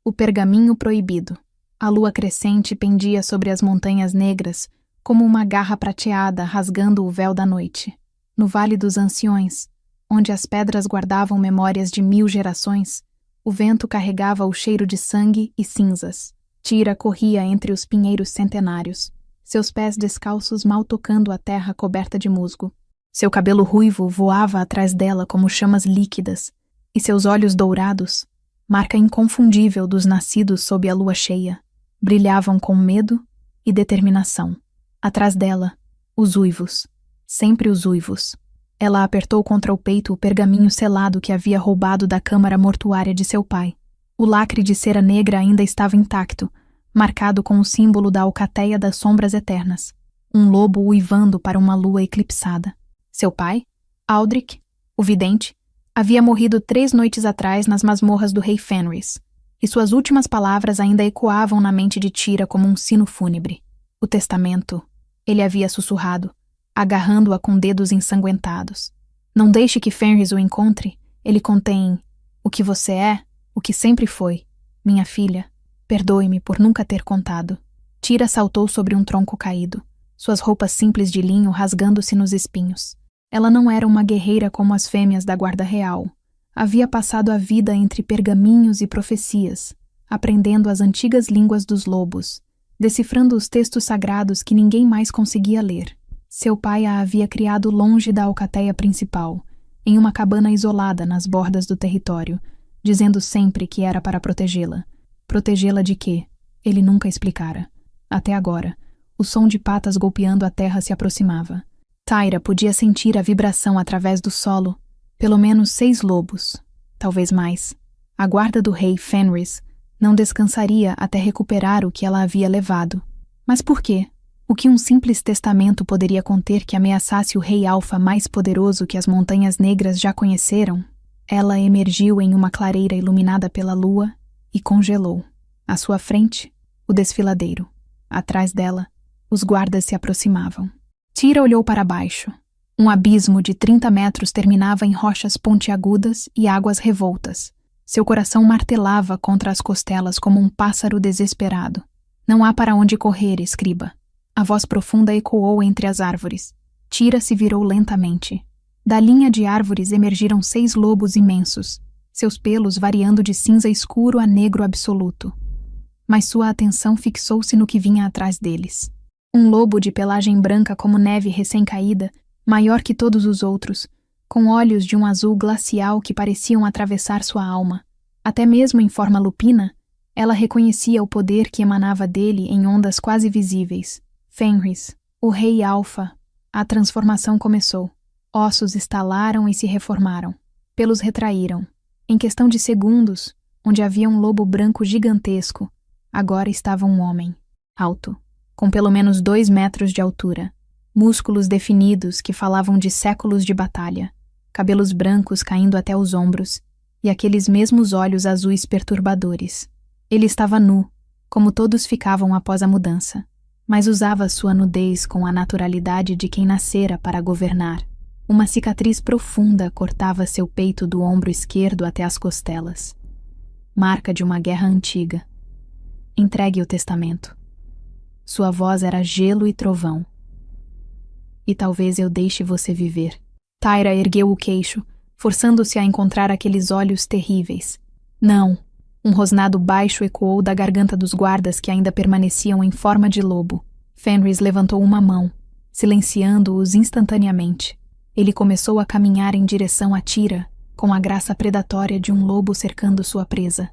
O pergaminho proibido. A lua crescente pendia sobre as montanhas negras, como uma garra prateada rasgando o véu da noite. No Vale dos Anciões, onde as pedras guardavam memórias de 1000 gerações, o vento carregava o cheiro de sangue e cinzas. Tira corria entre os pinheiros centenários, seus pés descalços mal tocando a terra coberta de musgo. Seu cabelo ruivo voava atrás dela como chamas líquidas, e seus olhos dourados, marca inconfundível dos nascidos sob a lua cheia, brilhavam com medo e determinação. Atrás dela, os uivos, sempre os uivos. Ela apertou contra o peito o pergaminho selado que havia roubado da câmara mortuária de seu pai. O lacre de cera negra ainda estava intacto, marcado com o símbolo da alcateia das sombras eternas. Um lobo uivando para uma lua eclipsada. Seu pai, Aldrich, o vidente, havia morrido 3 noites atrás nas masmorras do rei Fenris, e suas últimas palavras ainda ecoavam na mente de Tira como um sino fúnebre. O testamento, ele havia sussurrado, agarrando-a com dedos ensanguentados. Não deixe que Fenris o encontre, ele contém o que você é, o que sempre foi, minha filha. Perdoe-me por nunca ter contado. Tira saltou sobre um tronco caído, suas roupas simples de linho rasgando-se nos espinhos. Ela não era uma guerreira como as fêmeas da guarda real. Havia passado a vida entre pergaminhos e profecias, aprendendo as antigas línguas dos lobos, decifrando os textos sagrados que ninguém mais conseguia ler. Seu pai a havia criado longe da alcateia principal, em uma cabana isolada nas bordas do território, dizendo sempre que era para protegê-la. Protegê-la de quê? Ele nunca explicara. Até agora, o som de patas golpeando a terra se aproximava. Tyra podia sentir a vibração através do solo. Pelo menos 6 lobos, talvez mais. A guarda do rei Fenris não descansaria até recuperar o que ela havia levado. Mas por quê? O que um simples testamento poderia conter que ameaçasse o rei Alfa mais poderoso que as Montanhas Negras já conheceram? Ela emergiu em uma clareira iluminada pela lua e congelou. À sua frente, o desfiladeiro. Atrás dela, os guardas se aproximavam. Tira olhou para baixo. Um abismo de 30 metros terminava em rochas pontiagudas e águas revoltas. Seu coração martelava contra as costelas como um pássaro desesperado. Não há para onde correr, escriba. A voz profunda ecoou entre as árvores. Tira se virou lentamente. Da linha de árvores emergiram 6 lobos imensos, seus pelos variando de cinza escuro a negro absoluto. Mas sua atenção fixou-se no que vinha atrás deles. Um lobo de pelagem branca como neve recém-caída, maior que todos os outros, com olhos de um azul glacial que pareciam atravessar sua alma. Até mesmo em forma lupina, ela reconhecia o poder que emanava dele em ondas quase visíveis. Fenris, o rei Alfa. A transformação começou. Ossos estalaram e se reformaram. Pelos retraíram. Em questão de segundos, onde havia um lobo branco gigantesco, agora estava um homem, alto, com pelo menos 2 metros de altura, músculos definidos que falavam de séculos de batalha, cabelos brancos caindo até os ombros e aqueles mesmos olhos azuis perturbadores. Ele estava nu, como todos ficavam após a mudança, mas usava sua nudez com a naturalidade de quem nascera para governar. Uma cicatriz profunda cortava seu peito do ombro esquerdo até as costelas. Marca de uma guerra antiga. Entregue o testamento. Sua voz era gelo e trovão. E talvez eu deixe você viver. Tyra ergueu o queixo, forçando-se a encontrar aqueles olhos terríveis. Não! Um rosnado baixo ecoou da garganta dos guardas que ainda permaneciam em forma de lobo. Fenris levantou uma mão, silenciando-os instantaneamente. Ele começou a caminhar em direção a Tira, com a graça predatória de um lobo cercando sua presa.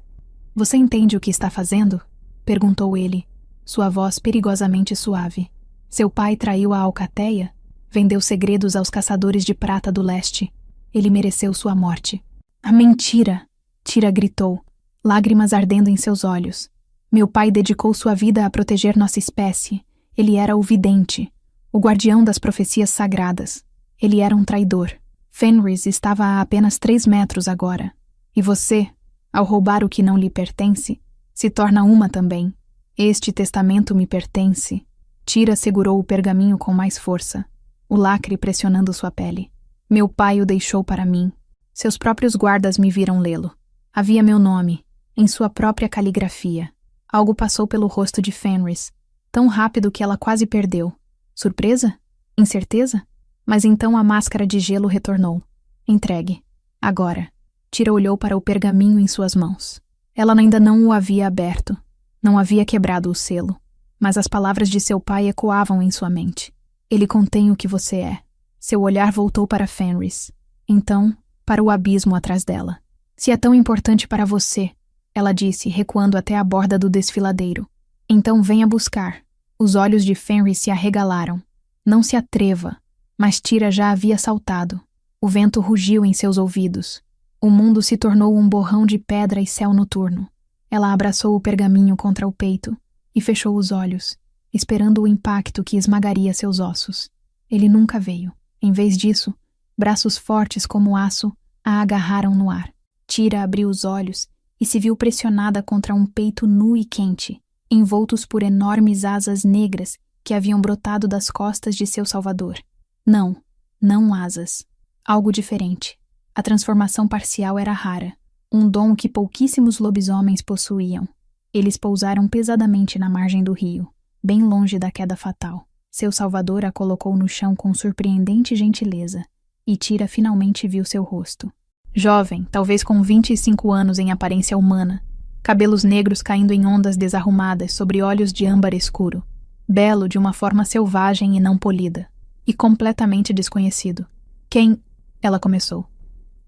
Você entende o que está fazendo? Perguntou ele, sua voz perigosamente suave. Seu pai traiu a alcateia? Vendeu segredos aos caçadores de prata do leste. Ele mereceu sua morte. A mentira! Tira gritou, lágrimas ardendo em seus olhos. Meu pai dedicou sua vida a proteger nossa espécie. Ele era o vidente, o guardião das profecias sagradas. Ele era um traidor. Fenris estava a apenas 3 metros agora. E você, ao roubar o que não lhe pertence, se torna uma também. Este testamento me pertence. Tira segurou o pergaminho com mais força, o lacre pressionando sua pele. Meu pai o deixou para mim. Seus próprios guardas me viram lê-lo. Havia meu nome, em sua própria caligrafia. Algo passou pelo rosto de Fenris, tão rápido que ela quase perdeu. Surpresa? Incerteza? Mas então a máscara de gelo retornou. Entregue. Agora. Tira olhou para o pergaminho em suas mãos. Ela ainda não o havia aberto. Não havia quebrado o selo. Mas as palavras de seu pai ecoavam em sua mente. Ele contém o que você é. Seu olhar voltou para Fenris. Então, para o abismo atrás dela. Se é tão importante para você, ela disse, recuando até a borda do desfiladeiro. Então venha buscar. Os olhos de Fenris se arregalaram. Não se atreva. Mas Tira já havia saltado. O vento rugiu em seus ouvidos. O mundo se tornou um borrão de pedra e céu noturno. Ela abraçou o pergaminho contra o peito e fechou os olhos, esperando o impacto que esmagaria seus ossos. Ele nunca veio. Em vez disso, braços fortes como aço a agarraram no ar. Tira abriu os olhos e se viu pressionada contra um peito nu e quente, envoltos por enormes asas negras que haviam brotado das costas de seu salvador. Não asas. Algo diferente. A transformação parcial era rara, um dom que pouquíssimos lobisomens possuíam. Eles pousaram pesadamente na margem do rio, bem longe da queda fatal. Seu salvador a colocou no chão com surpreendente gentileza, e Tira finalmente viu seu rosto. Jovem, talvez com 25 anos em aparência humana, cabelos negros caindo em ondas desarrumadas sobre olhos de âmbar escuro, belo de uma forma selvagem e não polida, e completamente desconhecido. Quem? Ela começou.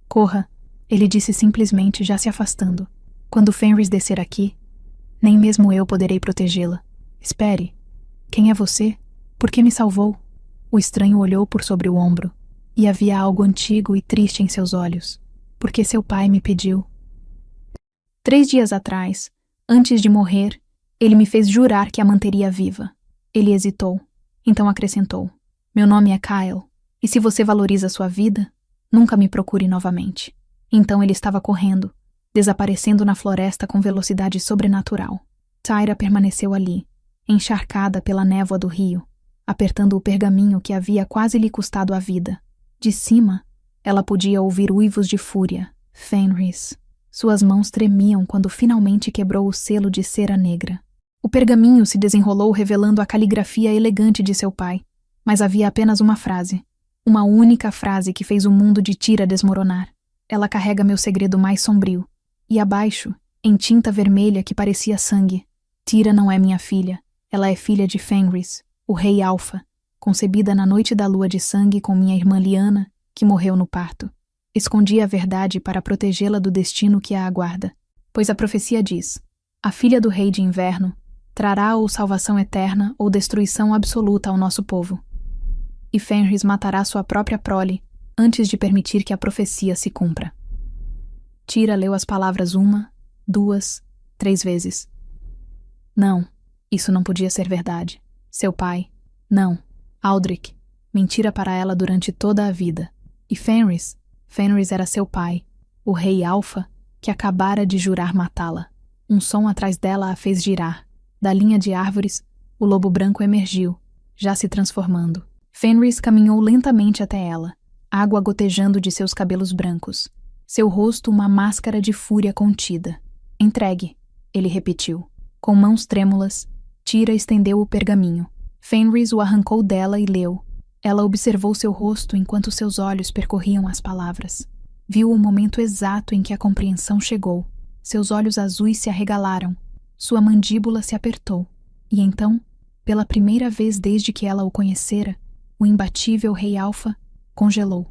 Corra, ele disse simplesmente, já se afastando. Quando Fenris descer aqui, nem mesmo eu poderei protegê-la. Espere. Quem é você? Por que me salvou? O estranho olhou por sobre o ombro, e havia algo antigo e triste em seus olhos. Porque seu pai me pediu. 3 dias atrás, antes de morrer, ele me fez jurar que a manteria viva. Ele hesitou, então acrescentou. Meu nome é Kyle, e se você valoriza sua vida, nunca me procure novamente. Então ele estava correndo, desaparecendo na floresta com velocidade sobrenatural. Tyra permaneceu ali, encharcada pela névoa do rio, apertando o pergaminho que havia quase lhe custado a vida. De cima, ela podia ouvir uivos de fúria. Fenris. Suas mãos tremiam quando finalmente quebrou o selo de cera negra. O pergaminho se desenrolou revelando a caligrafia elegante de seu pai, mas havia apenas uma frase. Uma única frase que fez o mundo de Tira desmoronar. Ela carrega meu segredo mais sombrio. E abaixo, em tinta vermelha que parecia sangue, Tira não é minha filha. Ela é filha de Fenris, o rei Alfa, concebida na noite da lua de sangue com minha irmã Lyanna, que morreu no parto. Escondi a verdade para protegê-la do destino que a aguarda. Pois a profecia diz, a filha do rei de inverno trará ou salvação eterna ou destruição absoluta ao nosso povo. E Fenris matará sua própria prole antes de permitir que a profecia se cumpra. Tira leu as palavras 1, 2, 3 vezes. Não, isso não podia ser verdade. Seu pai, não. Aldrich, mentira para ela durante toda a vida. E Fenris era seu pai, o rei Alfa, que acabara de jurar matá-la. Um som atrás dela a fez girar. Da linha de árvores, o lobo branco emergiu, já se transformando. Fenris caminhou lentamente até ela, água gotejando de seus cabelos brancos. Seu rosto uma máscara de fúria contida. Entregue, ele repetiu. Com mãos trêmulas, Tira estendeu o pergaminho. Fenris o arrancou dela e leu. Ela observou seu rosto enquanto seus olhos percorriam as palavras. Viu o momento exato em que a compreensão chegou. Seus olhos azuis se arregalaram. Sua mandíbula se apertou. E então, pela primeira vez desde que ela o conhecera, o imbatível rei Alfa congelou.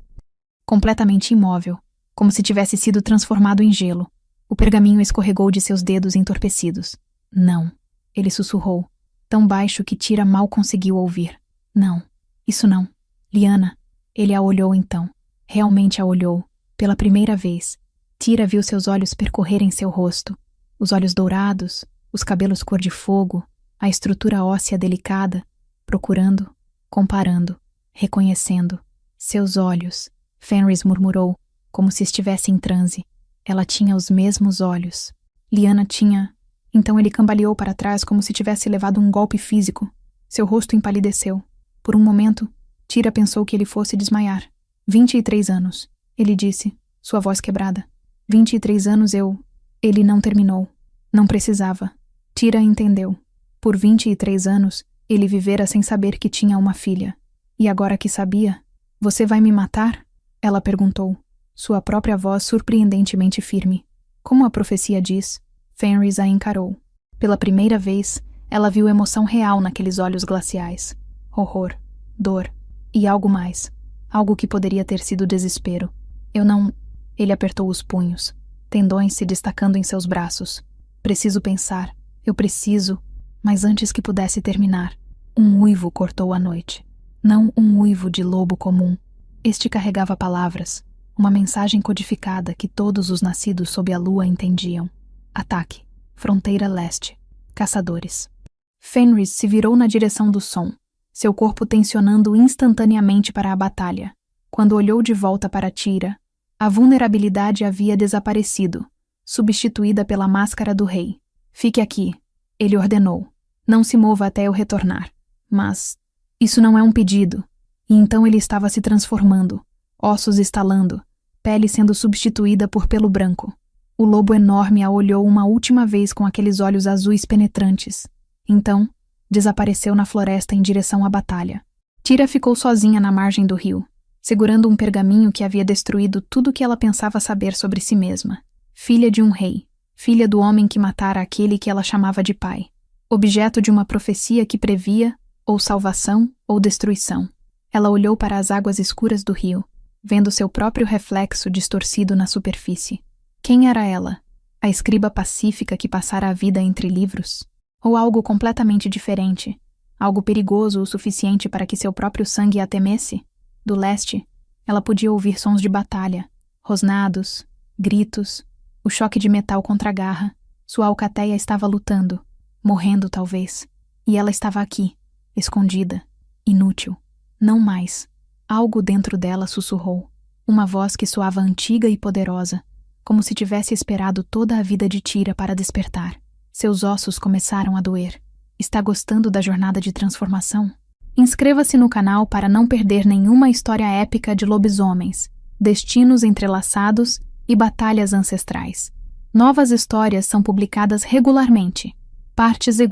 Completamente imóvel, como se tivesse sido transformado em gelo. O pergaminho escorregou de seus dedos entorpecidos. Não, ele sussurrou, tão baixo que Tira mal conseguiu ouvir. Não, isso não. Lyanna. Ele a olhou então. Realmente a olhou. Pela primeira vez. Tira viu seus olhos percorrerem seu rosto. Os olhos dourados, os cabelos cor de fogo, a estrutura óssea delicada, procurando, comparando, reconhecendo. Seus olhos, Fenris murmurou, como se estivesse em transe. Ela tinha os mesmos olhos. Lyanna tinha... Então ele cambaleou para trás como se tivesse levado um golpe físico. Seu rosto empalideceu. Por um momento, Tira pensou que ele fosse desmaiar. 23 anos, ele disse, sua voz quebrada. 23 anos eu Ele não terminou. Não precisava. Tira entendeu. Por 23 anos, ele vivera sem saber que tinha uma filha. E agora que sabia, você vai me matar? Ela perguntou, sua própria voz surpreendentemente firme. Como a profecia diz, Fenris a encarou. Pela primeira vez, ela viu emoção real naqueles olhos glaciais. Horror, dor e algo mais. Algo que poderia ter sido desespero. Eu não... Ele apertou os punhos, tendões se destacando em seus braços. Preciso pensar. Eu preciso... Mas antes que pudesse terminar, um uivo cortou a noite. Não um uivo de lobo comum. Este carregava palavras, uma mensagem codificada que todos os nascidos sob a lua entendiam. Ataque. Fronteira leste. Caçadores. Fenris se virou na direção do som, seu corpo tensionando instantaneamente para a batalha. Quando olhou de volta para Tira, a vulnerabilidade havia desaparecido, substituída pela máscara do rei. Fique aqui, ele ordenou. Não se mova até eu retornar. Mas isso não é um pedido. E então ele estava se transformando, ossos estalando, pele sendo substituída por pelo branco. O lobo enorme a olhou uma última vez com aqueles olhos azuis penetrantes. Então, desapareceu na floresta em direção à batalha. Tira ficou sozinha na margem do rio, segurando um pergaminho que havia destruído tudo o que ela pensava saber sobre si mesma. Filha de um rei, filha do homem que matara aquele que ela chamava de pai. Objeto de uma profecia que previa ou salvação ou destruição. Ela olhou para as águas escuras do rio, vendo seu próprio reflexo distorcido na superfície. Quem era ela? A escriba pacífica que passara a vida entre livros? Ou algo completamente diferente? Algo perigoso o suficiente para que seu próprio sangue a temesse? Do leste, ela podia ouvir sons de batalha, rosnados, gritos, o choque de metal contra a garra. Sua alcateia estava lutando, morrendo talvez. E ela estava aqui, escondida, inútil. Não mais. Algo dentro dela sussurrou. Uma voz que soava antiga e poderosa, como se tivesse esperado toda a vida de Tira para despertar. Seus ossos começaram a doer. Está gostando da jornada de transformação? Inscreva-se no canal para não perder nenhuma história épica de lobisomens, destinos entrelaçados e batalhas ancestrais. Novas histórias são publicadas regularmente. Parte 2.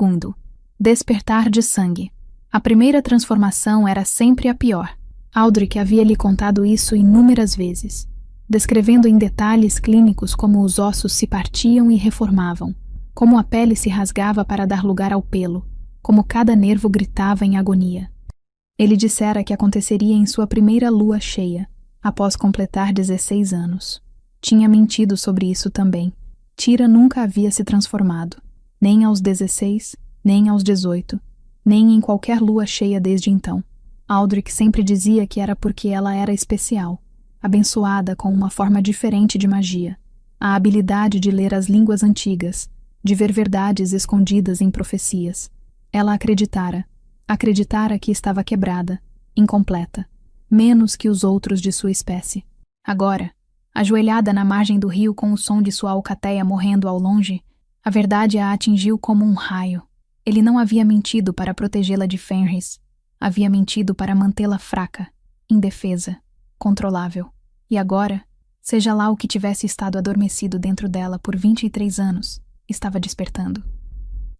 Despertar de sangue. A primeira transformação era sempre a pior. Aldrich havia lhe contado isso inúmeras vezes, descrevendo em detalhes clínicos como os ossos se partiam e reformavam, como a pele se rasgava para dar lugar ao pelo, como cada nervo gritava em agonia. Ele dissera que aconteceria em sua primeira lua cheia, após completar 16 anos. Tinha mentido sobre isso também. Tira nunca havia se transformado, nem aos 16, nem aos 18, nem em qualquer lua cheia desde então. Aldrich sempre dizia que era porque ela era especial, abençoada com uma forma diferente de magia, a habilidade de ler as línguas antigas, de ver verdades escondidas em profecias. Ela acreditara que estava quebrada, incompleta, menos que os outros de sua espécie. Agora, ajoelhada na margem do rio com o som de sua alcateia morrendo ao longe, a verdade a atingiu como um raio. Ele não havia mentido para protegê-la de Fenris. Havia mentido para mantê-la fraca, indefesa, controlável. E agora, seja lá o que tivesse estado adormecido dentro dela por 23 anos, estava despertando.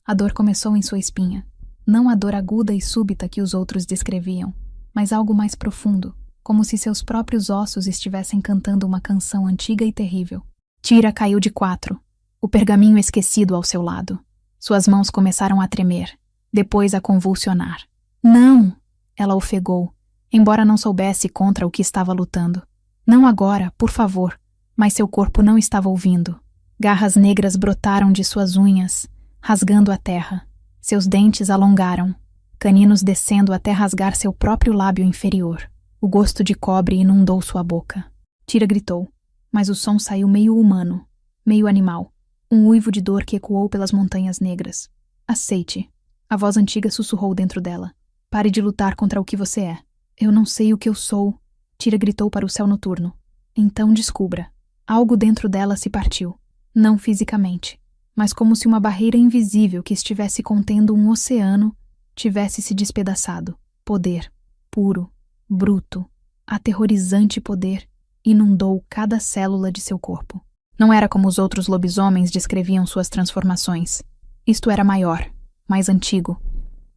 A dor começou em sua espinha. Não a dor aguda e súbita que os outros descreviam, mas algo mais profundo, como se seus próprios ossos estivessem cantando uma canção antiga e terrível. Tira caiu de 4, o pergaminho esquecido ao seu lado. Suas mãos começaram a tremer, depois a convulsionar. Não! Ela ofegou, embora não soubesse contra o que estava lutando. Não agora, por favor. Mas seu corpo não estava ouvindo. Garras negras brotaram de suas unhas, rasgando a terra. Seus dentes alongaram, caninos descendo até rasgar seu próprio lábio inferior. O gosto de cobre inundou sua boca. Tira gritou, mas o som saiu meio humano, meio animal. Um uivo de dor que ecoou pelas montanhas negras. Aceite. A voz antiga sussurrou dentro dela. Pare de lutar contra o que você é. Eu não sei o que eu sou. Tira gritou para o céu noturno. Então descubra. Algo dentro dela se partiu. Não fisicamente, mas como se uma barreira invisível que estivesse contendo um oceano tivesse se despedaçado. Poder, puro, bruto, aterrorizante poder, inundou cada célula de seu corpo. Não era como os outros lobisomens descreviam suas transformações. Isto era maior, mais antigo,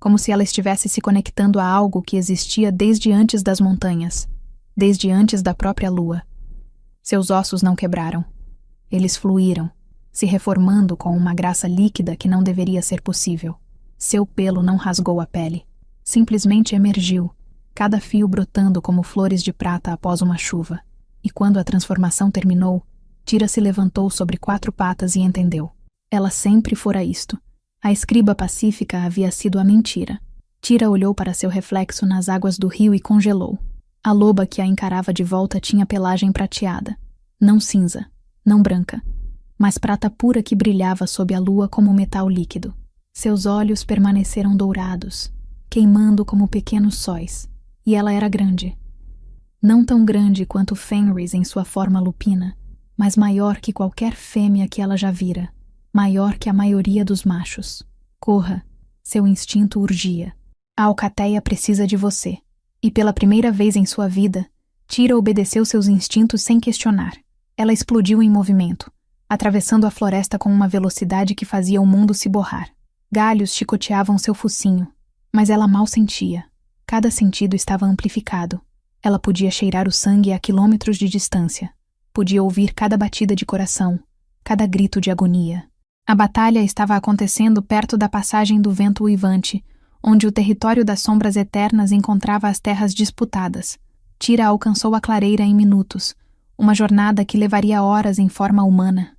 como se ela estivesse se conectando a algo que existia desde antes das montanhas, desde antes da própria lua. Seus ossos não quebraram. Eles fluíram, se reformando com uma graça líquida que não deveria ser possível. Seu pelo não rasgou a pele. Simplesmente emergiu, cada fio brotando como flores de prata após uma chuva. E quando a transformação terminou, Tira se levantou sobre 4 patas e entendeu. Ela sempre fora isto. A escriba pacífica havia sido a mentira. Tira olhou para seu reflexo nas águas do rio e congelou. A loba que a encarava de volta tinha pelagem prateada. Não cinza, não branca, mas prata pura que brilhava sob a lua como metal líquido. Seus olhos permaneceram dourados, queimando como pequenos sóis. E ela era grande. Não tão grande quanto Fenris em sua forma lupina, mas maior que qualquer fêmea que ela já vira, maior que a maioria dos machos. Corra, seu instinto urgia. A alcateia precisa de você. E pela primeira vez em sua vida, Tira obedeceu seus instintos sem questionar. Ela explodiu em movimento, atravessando a floresta com uma velocidade que fazia o mundo se borrar. Galhos chicoteavam seu focinho, mas ela mal sentia. Cada sentido estava amplificado. Ela podia cheirar o sangue a quilômetros de distância. Podia ouvir cada batida de coração, cada grito de agonia. A batalha estava acontecendo perto da passagem do vento uivante, onde o território das sombras eternas encontrava as terras disputadas. Tira alcançou a clareira em minutos, uma jornada que levaria horas em forma humana.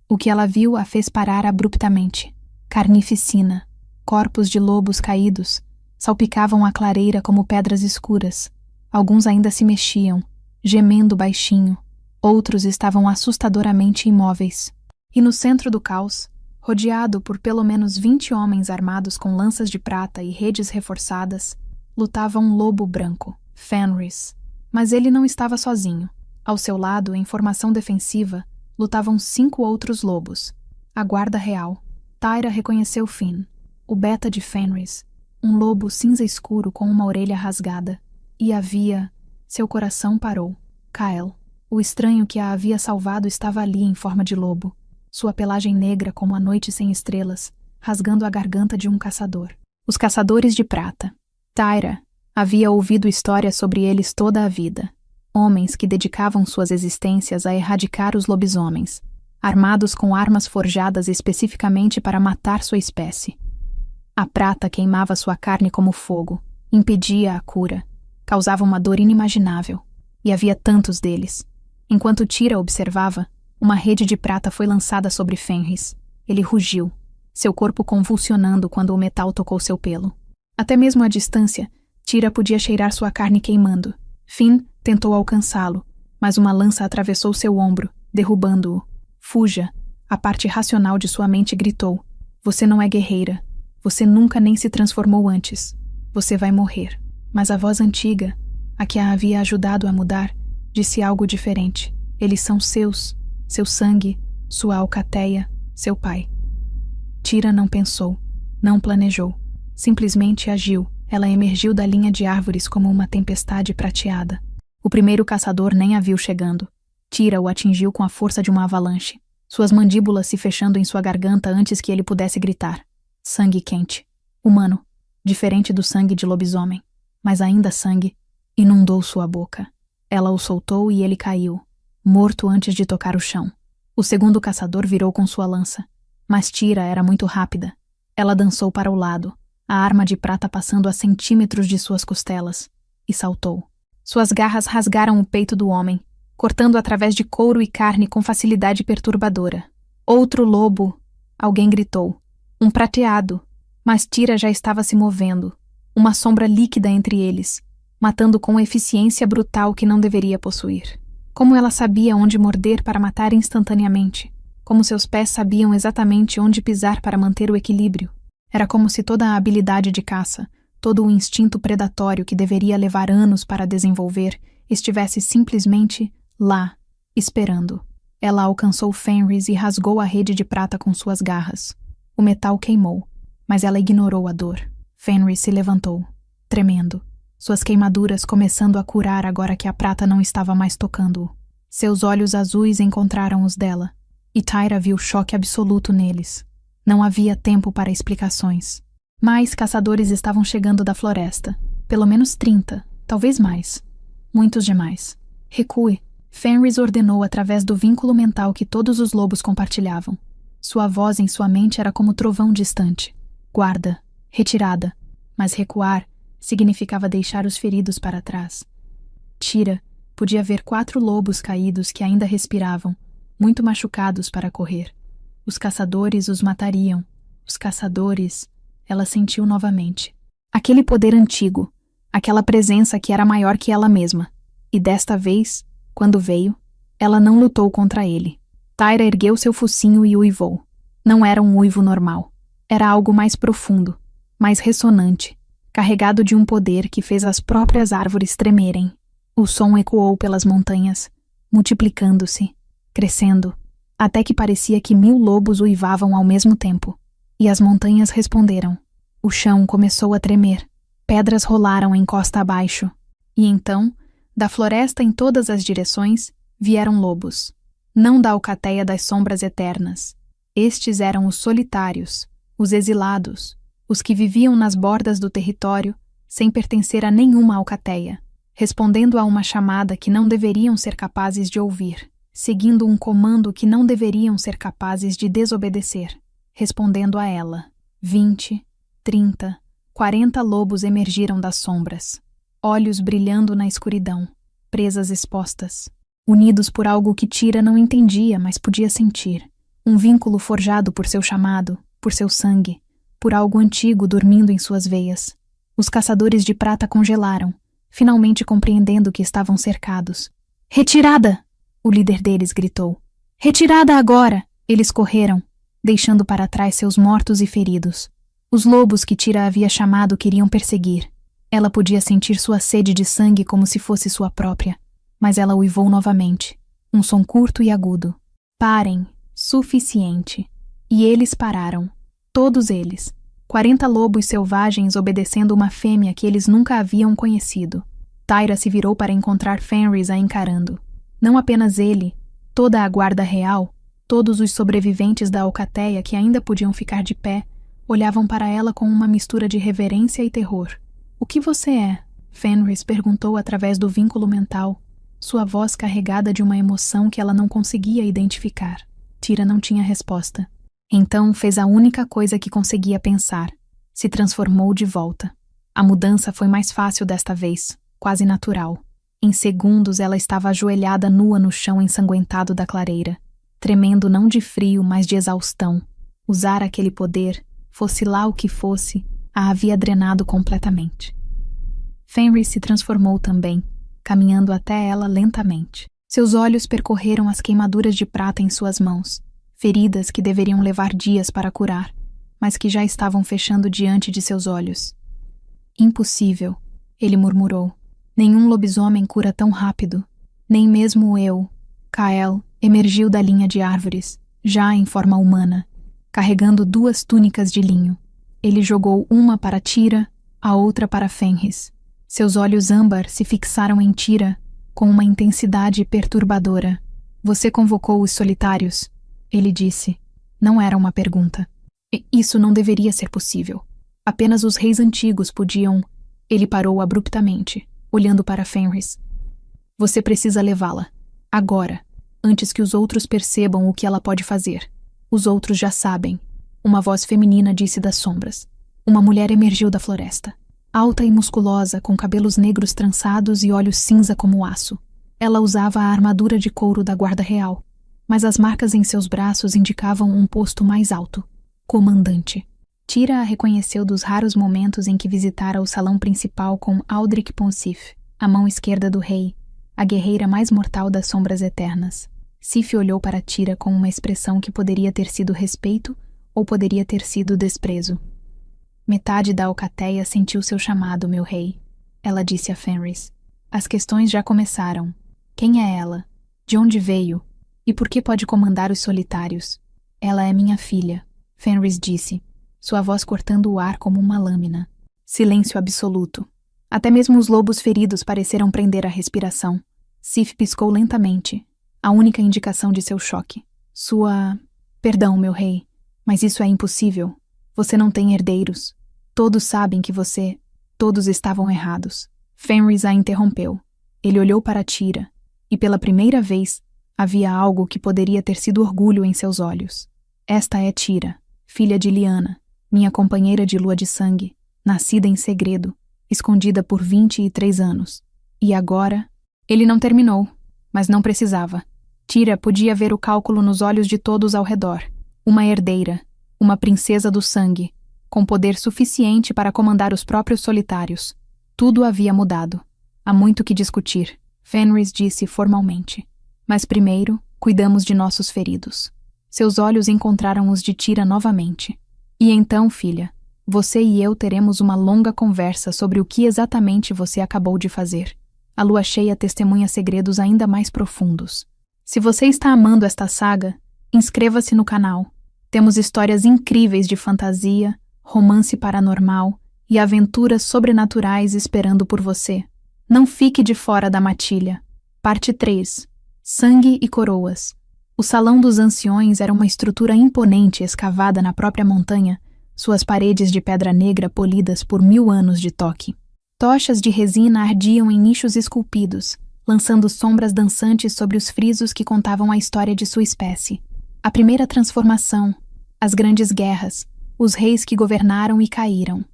O que ela viu a fez parar abruptamente. Carnificina, corpos de lobos caídos, salpicavam a clareira como pedras escuras. Alguns ainda se mexiam, gemendo baixinho. Outros estavam assustadoramente imóveis. E no centro do caos, rodeado por pelo menos 20 homens armados com lanças de prata e redes reforçadas, lutava um lobo branco, Fenris. Mas ele não estava sozinho. Ao seu lado, em formação defensiva, lutavam 5 outros lobos. A guarda real. Tyra reconheceu Finn, o beta de Fenris, um lobo cinza escuro com uma orelha rasgada. E havia... Seu coração parou. Kyle, o estranho que a havia salvado, estava ali em forma de lobo, sua pelagem negra como a noite sem estrelas, rasgando a garganta de um caçador. Os caçadores de prata. Tyra havia ouvido histórias sobre eles toda a vida. Homens que dedicavam suas existências a erradicar os lobisomens, armados com armas forjadas especificamente para matar sua espécie. A prata queimava sua carne como fogo, impedia a cura, causava uma dor inimaginável. E havia tantos deles. Enquanto Tira observava, uma rede de prata foi lançada sobre Fenris. Ele rugiu, seu corpo convulsionando quando o metal tocou seu pelo. Até mesmo à distância, Tira podia cheirar sua carne queimando. Finn tentou alcançá-lo, mas uma lança atravessou seu ombro, derrubando-o. Fuja! A parte racional de sua mente gritou. Você não é guerreira. Você nunca nem se transformou antes. Você vai morrer. Mas a voz antiga, a que a havia ajudado a mudar, disse algo diferente. Eles são seus, seu sangue, sua alcateia, seu pai. Tira não pensou, não planejou. Simplesmente agiu. Ela emergiu da linha de árvores como uma tempestade prateada. O primeiro caçador nem a viu chegando. Tira o atingiu com a força de uma avalanche, suas mandíbulas se fechando em sua garganta antes que ele pudesse gritar. Sangue quente. Humano. Diferente do sangue de lobisomem. Mas ainda sangue. Inundou sua boca. Ela o soltou e ele caiu, morto antes de tocar o chão. O segundo caçador virou com sua lança, mas Tira era muito rápida. Ela dançou para o lado, a arma de prata passando a centímetros de suas costelas, e saltou. Suas garras rasgaram o peito do homem, cortando através de couro e carne com facilidade perturbadora. Outro lobo! Alguém gritou. Um prateado! Mas Tira já estava se movendo, uma sombra líquida entre eles, matando com eficiência brutal que não deveria possuir. Como ela sabia onde morder para matar instantaneamente, como seus pés sabiam exatamente onde pisar para manter o equilíbrio. Era como se toda a habilidade de caça, todo o instinto predatório que deveria levar anos para desenvolver, estivesse simplesmente lá, esperando. Ela alcançou Fenris e rasgou a rede de prata com suas garras. O metal queimou, mas ela ignorou a dor. Fenris se levantou, tremendo. Suas queimaduras começando a curar agora que a prata não estava mais tocando-o. Seus olhos azuis encontraram os dela, e Tyra viu choque absoluto neles. Não havia tempo para explicações. Mais caçadores estavam chegando da floresta. Pelo menos 30, talvez mais. Muitos demais. Recue. Fenris ordenou através do vínculo mental que todos os lobos compartilhavam. Sua voz em sua mente era como trovão distante. Guarda. Retirada. Mas recuar significava deixar os feridos para trás. Tyra podia ver 4 lobos caídos que ainda respiravam, muito machucados para correr. Os caçadores os matariam. Os caçadores... Ela sentiu novamente. Aquele poder antigo, aquela presença que era maior que ela mesma. E desta vez, quando veio, ela não lutou contra ele. Tyra ergueu seu focinho e uivou. Não era um uivo normal. Era algo mais profundo, mais ressonante, carregado de um poder que fez as próprias árvores tremerem. O som ecoou pelas montanhas, multiplicando-se, crescendo, até que parecia que 1000 lobos uivavam ao mesmo tempo. E as montanhas responderam. O chão começou a tremer. Pedras rolaram em costa abaixo. E então, da floresta em todas as direções, vieram lobos. Não da alcateia das sombras eternas. Estes eram os solitários, os exilados, os que viviam nas bordas do território, sem pertencer a nenhuma alcateia, respondendo a uma chamada que não deveriam ser capazes de ouvir, seguindo um comando que não deveriam ser capazes de desobedecer. Respondendo a ela, 20, 30, 40 lobos emergiram das sombras, olhos brilhando na escuridão, presas expostas, unidos por algo que Tyra não entendia, mas podia sentir, um vínculo forjado por seu chamado, por seu sangue, por algo antigo dormindo em suas veias. Os caçadores de prata congelaram, finalmente compreendendo que estavam cercados. Retirada! O líder deles gritou. Retirada agora! Eles correram, deixando para trás seus mortos e feridos. Os lobos que Tyra havia chamado queriam perseguir. Ela podia sentir sua sede de sangue como se fosse sua própria, mas ela uivou novamente, um som curto e agudo. Parem, suficiente. E eles pararam. Todos eles. 40 lobos selvagens obedecendo uma fêmea que eles nunca haviam conhecido. Tyra se virou para encontrar Fenris a encarando. Não apenas ele, toda a guarda real, todos os sobreviventes da alcateia que ainda podiam ficar de pé, olhavam para ela com uma mistura de reverência e terror. O que você é? Fenris perguntou através do vínculo mental, sua voz carregada de uma emoção que ela não conseguia identificar. Tyra não tinha resposta. Então fez a única coisa que conseguia pensar. Se transformou de volta. A mudança foi mais fácil desta vez, quase natural. Em segundos ela estava ajoelhada nua no chão ensanguentado da clareira, tremendo não de frio, mas de exaustão. Usar aquele poder, fosse lá o que fosse, a havia drenado completamente. Fenris se transformou também, caminhando até ela lentamente. Seus olhos percorreram as queimaduras de prata em suas mãos, feridas que deveriam levar dias para curar, mas que já estavam fechando diante de seus olhos. Impossível, ele murmurou. Nenhum lobisomem cura tão rápido. Nem mesmo eu, Kael, emergiu da linha de árvores, já em forma humana, carregando 2 túnicas de linho. Ele jogou uma para Tyra, a outra para Fenris. Seus olhos âmbar se fixaram em Tyra com uma intensidade perturbadora. Você convocou os solitários? Ele disse. Não era uma pergunta. Isso não deveria ser possível. Apenas os reis antigos podiam... Ele parou abruptamente, olhando para Fenris. Você precisa levá-la. Agora. Antes que os outros percebam o que ela pode fazer. Os outros já sabem. Uma voz feminina disse das sombras. Uma mulher emergiu da floresta. Alta e musculosa, com cabelos negros trançados e olhos cinza como aço. Ela usava a armadura de couro da guarda real, mas as marcas em seus braços indicavam um posto mais alto. Comandante. Tyra a reconheceu dos raros momentos em que visitara o salão principal com Aldrich Ponsif, a mão esquerda do rei, a guerreira mais mortal das sombras eternas. Sif olhou para Tyra com uma expressão que poderia ter sido respeito ou poderia ter sido desprezo. Metade da alcateia sentiu seu chamado, meu rei, ela disse a Fenris. As questões já começaram. Quem é ela? De onde veio? E por que pode comandar os solitários? Ela é minha filha, Fenris disse, sua voz cortando o ar como uma lâmina. Silêncio absoluto. Até mesmo os lobos feridos pareceram prender a respiração. Sif piscou lentamente, a única indicação de seu choque. Perdão, meu rei, mas isso é impossível. Você não tem herdeiros. Todos sabem que você... Todos estavam errados. Fenris a interrompeu. Ele olhou para Tira, e pela primeira vez, havia algo que poderia ter sido orgulho em seus olhos. Esta é Tira, filha de Lyanna, minha companheira de lua de sangue, nascida em segredo, escondida por 23 anos. E agora... Ele não terminou, mas não precisava. Tira podia ver o cálculo nos olhos de todos ao redor. Uma herdeira, uma princesa do sangue, com poder suficiente para comandar os próprios solitários. Tudo havia mudado. Há muito que discutir, Fenris disse formalmente. Mas primeiro, cuidamos de nossos feridos. Seus olhos encontraram os de Tira novamente. E então, filha, você e eu teremos uma longa conversa sobre o que exatamente você acabou de fazer. A lua cheia testemunha segredos ainda mais profundos. Se você está amando esta saga, inscreva-se no canal. Temos histórias incríveis de fantasia, romance paranormal e aventuras sobrenaturais esperando por você. Não fique de fora da matilha. Parte 3. Sangue e coroas. O Salão dos Anciões era uma estrutura imponente escavada na própria montanha, suas paredes de pedra negra polidas por 1000 anos de toque. Tochas de resina ardiam em nichos esculpidos, lançando sombras dançantes sobre os frisos que contavam a história de sua espécie. A primeira transformação, as grandes guerras, os reis que governaram e caíram.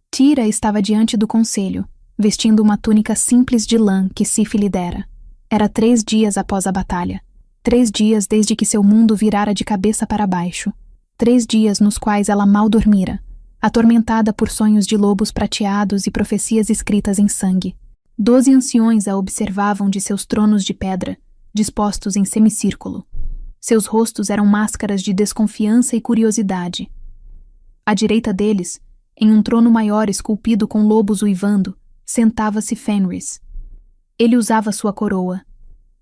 Tira estava diante do conselho, vestindo uma túnica simples de lã que Sif lhe dera. Era 3 dias após a batalha. 3 dias desde que seu mundo virara de cabeça para baixo. 3 dias nos quais ela mal dormira, atormentada por sonhos de lobos prateados e profecias escritas em sangue. 12 anciões a observavam de seus tronos de pedra, dispostos em semicírculo. Seus rostos eram máscaras de desconfiança e curiosidade. À direita deles, em um trono maior esculpido com lobos uivando, sentava-se Fenris. Ele usava sua coroa,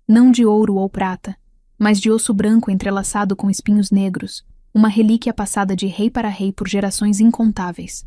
não de ouro ou prata, mas de osso branco entrelaçado com espinhos negros, uma relíquia passada de rei para rei por gerações incontáveis.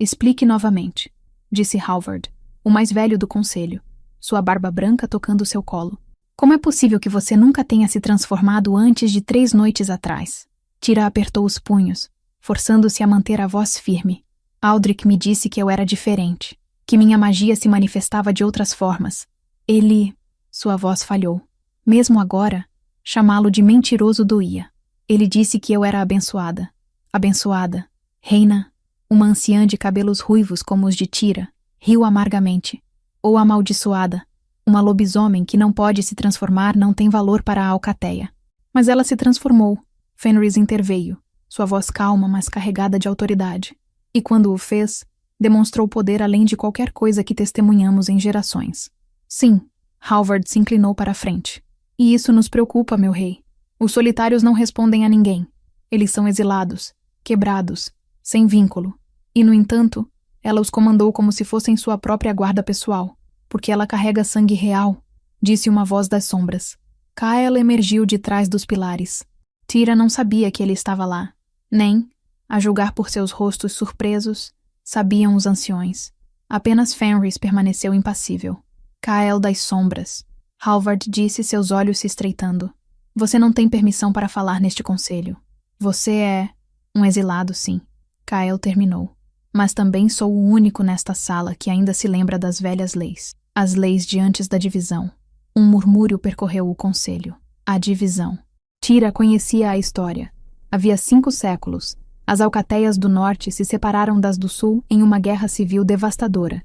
Explique novamente, disse Halvard, o mais velho do conselho, sua barba branca tocando seu colo. Como é possível que você nunca tenha se transformado antes de 3 noites atrás? Tira apertou os punhos, forçando-se a manter a voz firme. Aldrich me disse que eu era diferente, que minha magia se manifestava de outras formas. Ele... Sua voz falhou. Mesmo agora, chamá-lo de mentiroso doía. Ele disse que eu era abençoada. Abençoada. Reina, uma anciã de cabelos ruivos como os de Tira, riu amargamente. Ou amaldiçoada. Uma lobisomem que não pode se transformar não tem valor para a alcateia. Mas ela se transformou. Fenris interveio, sua voz calma, mas carregada de autoridade. E quando o fez, demonstrou poder além de qualquer coisa que testemunhamos em gerações. Sim, Halvard se inclinou para a frente. E isso nos preocupa, meu rei. Os solitários não respondem a ninguém. Eles são exilados, quebrados, sem vínculo. E, no entanto, ela os comandou como se fossem sua própria guarda pessoal, porque ela carrega sangue real, disse uma voz das sombras. Kael emergiu de trás dos pilares. Tira não sabia que ele estava lá, nem, a julgar por seus rostos surpresos, sabiam os anciões. Apenas Fenris permaneceu impassível. Kael das sombras. Halvard disse, seus olhos se estreitando. Você não tem permissão para falar neste conselho. Você é um exilado, sim. Kael terminou. Mas também sou o único nesta sala que ainda se lembra das velhas leis. As leis de antes da divisão. Um murmúrio percorreu o conselho. A divisão. Tira conhecia a história. Havia 5 séculos, as alcateias do norte se separaram das do sul em uma guerra civil devastadora.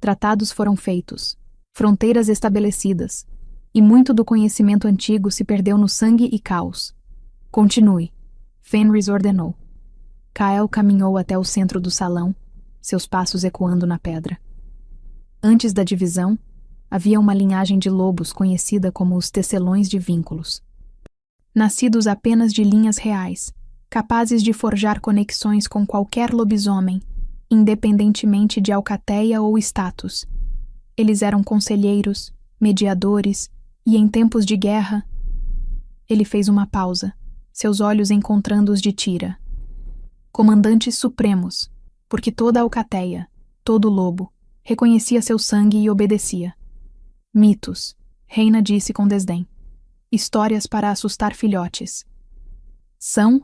Tratados foram feitos, fronteiras estabelecidas, e muito do conhecimento antigo se perdeu no sangue e caos. Continue, Fenris ordenou. Kael caminhou até o centro do salão, seus passos ecoando na pedra. Antes da divisão, havia uma linhagem de lobos conhecida como os tecelões de vínculos. Nascidos apenas de linhas reais, capazes de forjar conexões com qualquer lobisomem, independentemente de alcateia ou status. Eles eram conselheiros, mediadores e, em tempos de guerra... Ele fez uma pausa, seus olhos encontrando os de Tira. Comandantes supremos, porque toda a alcateia, todo lobo, reconhecia seu sangue e obedecia. Mitos, Reina disse com desdém. Histórias para assustar filhotes. São?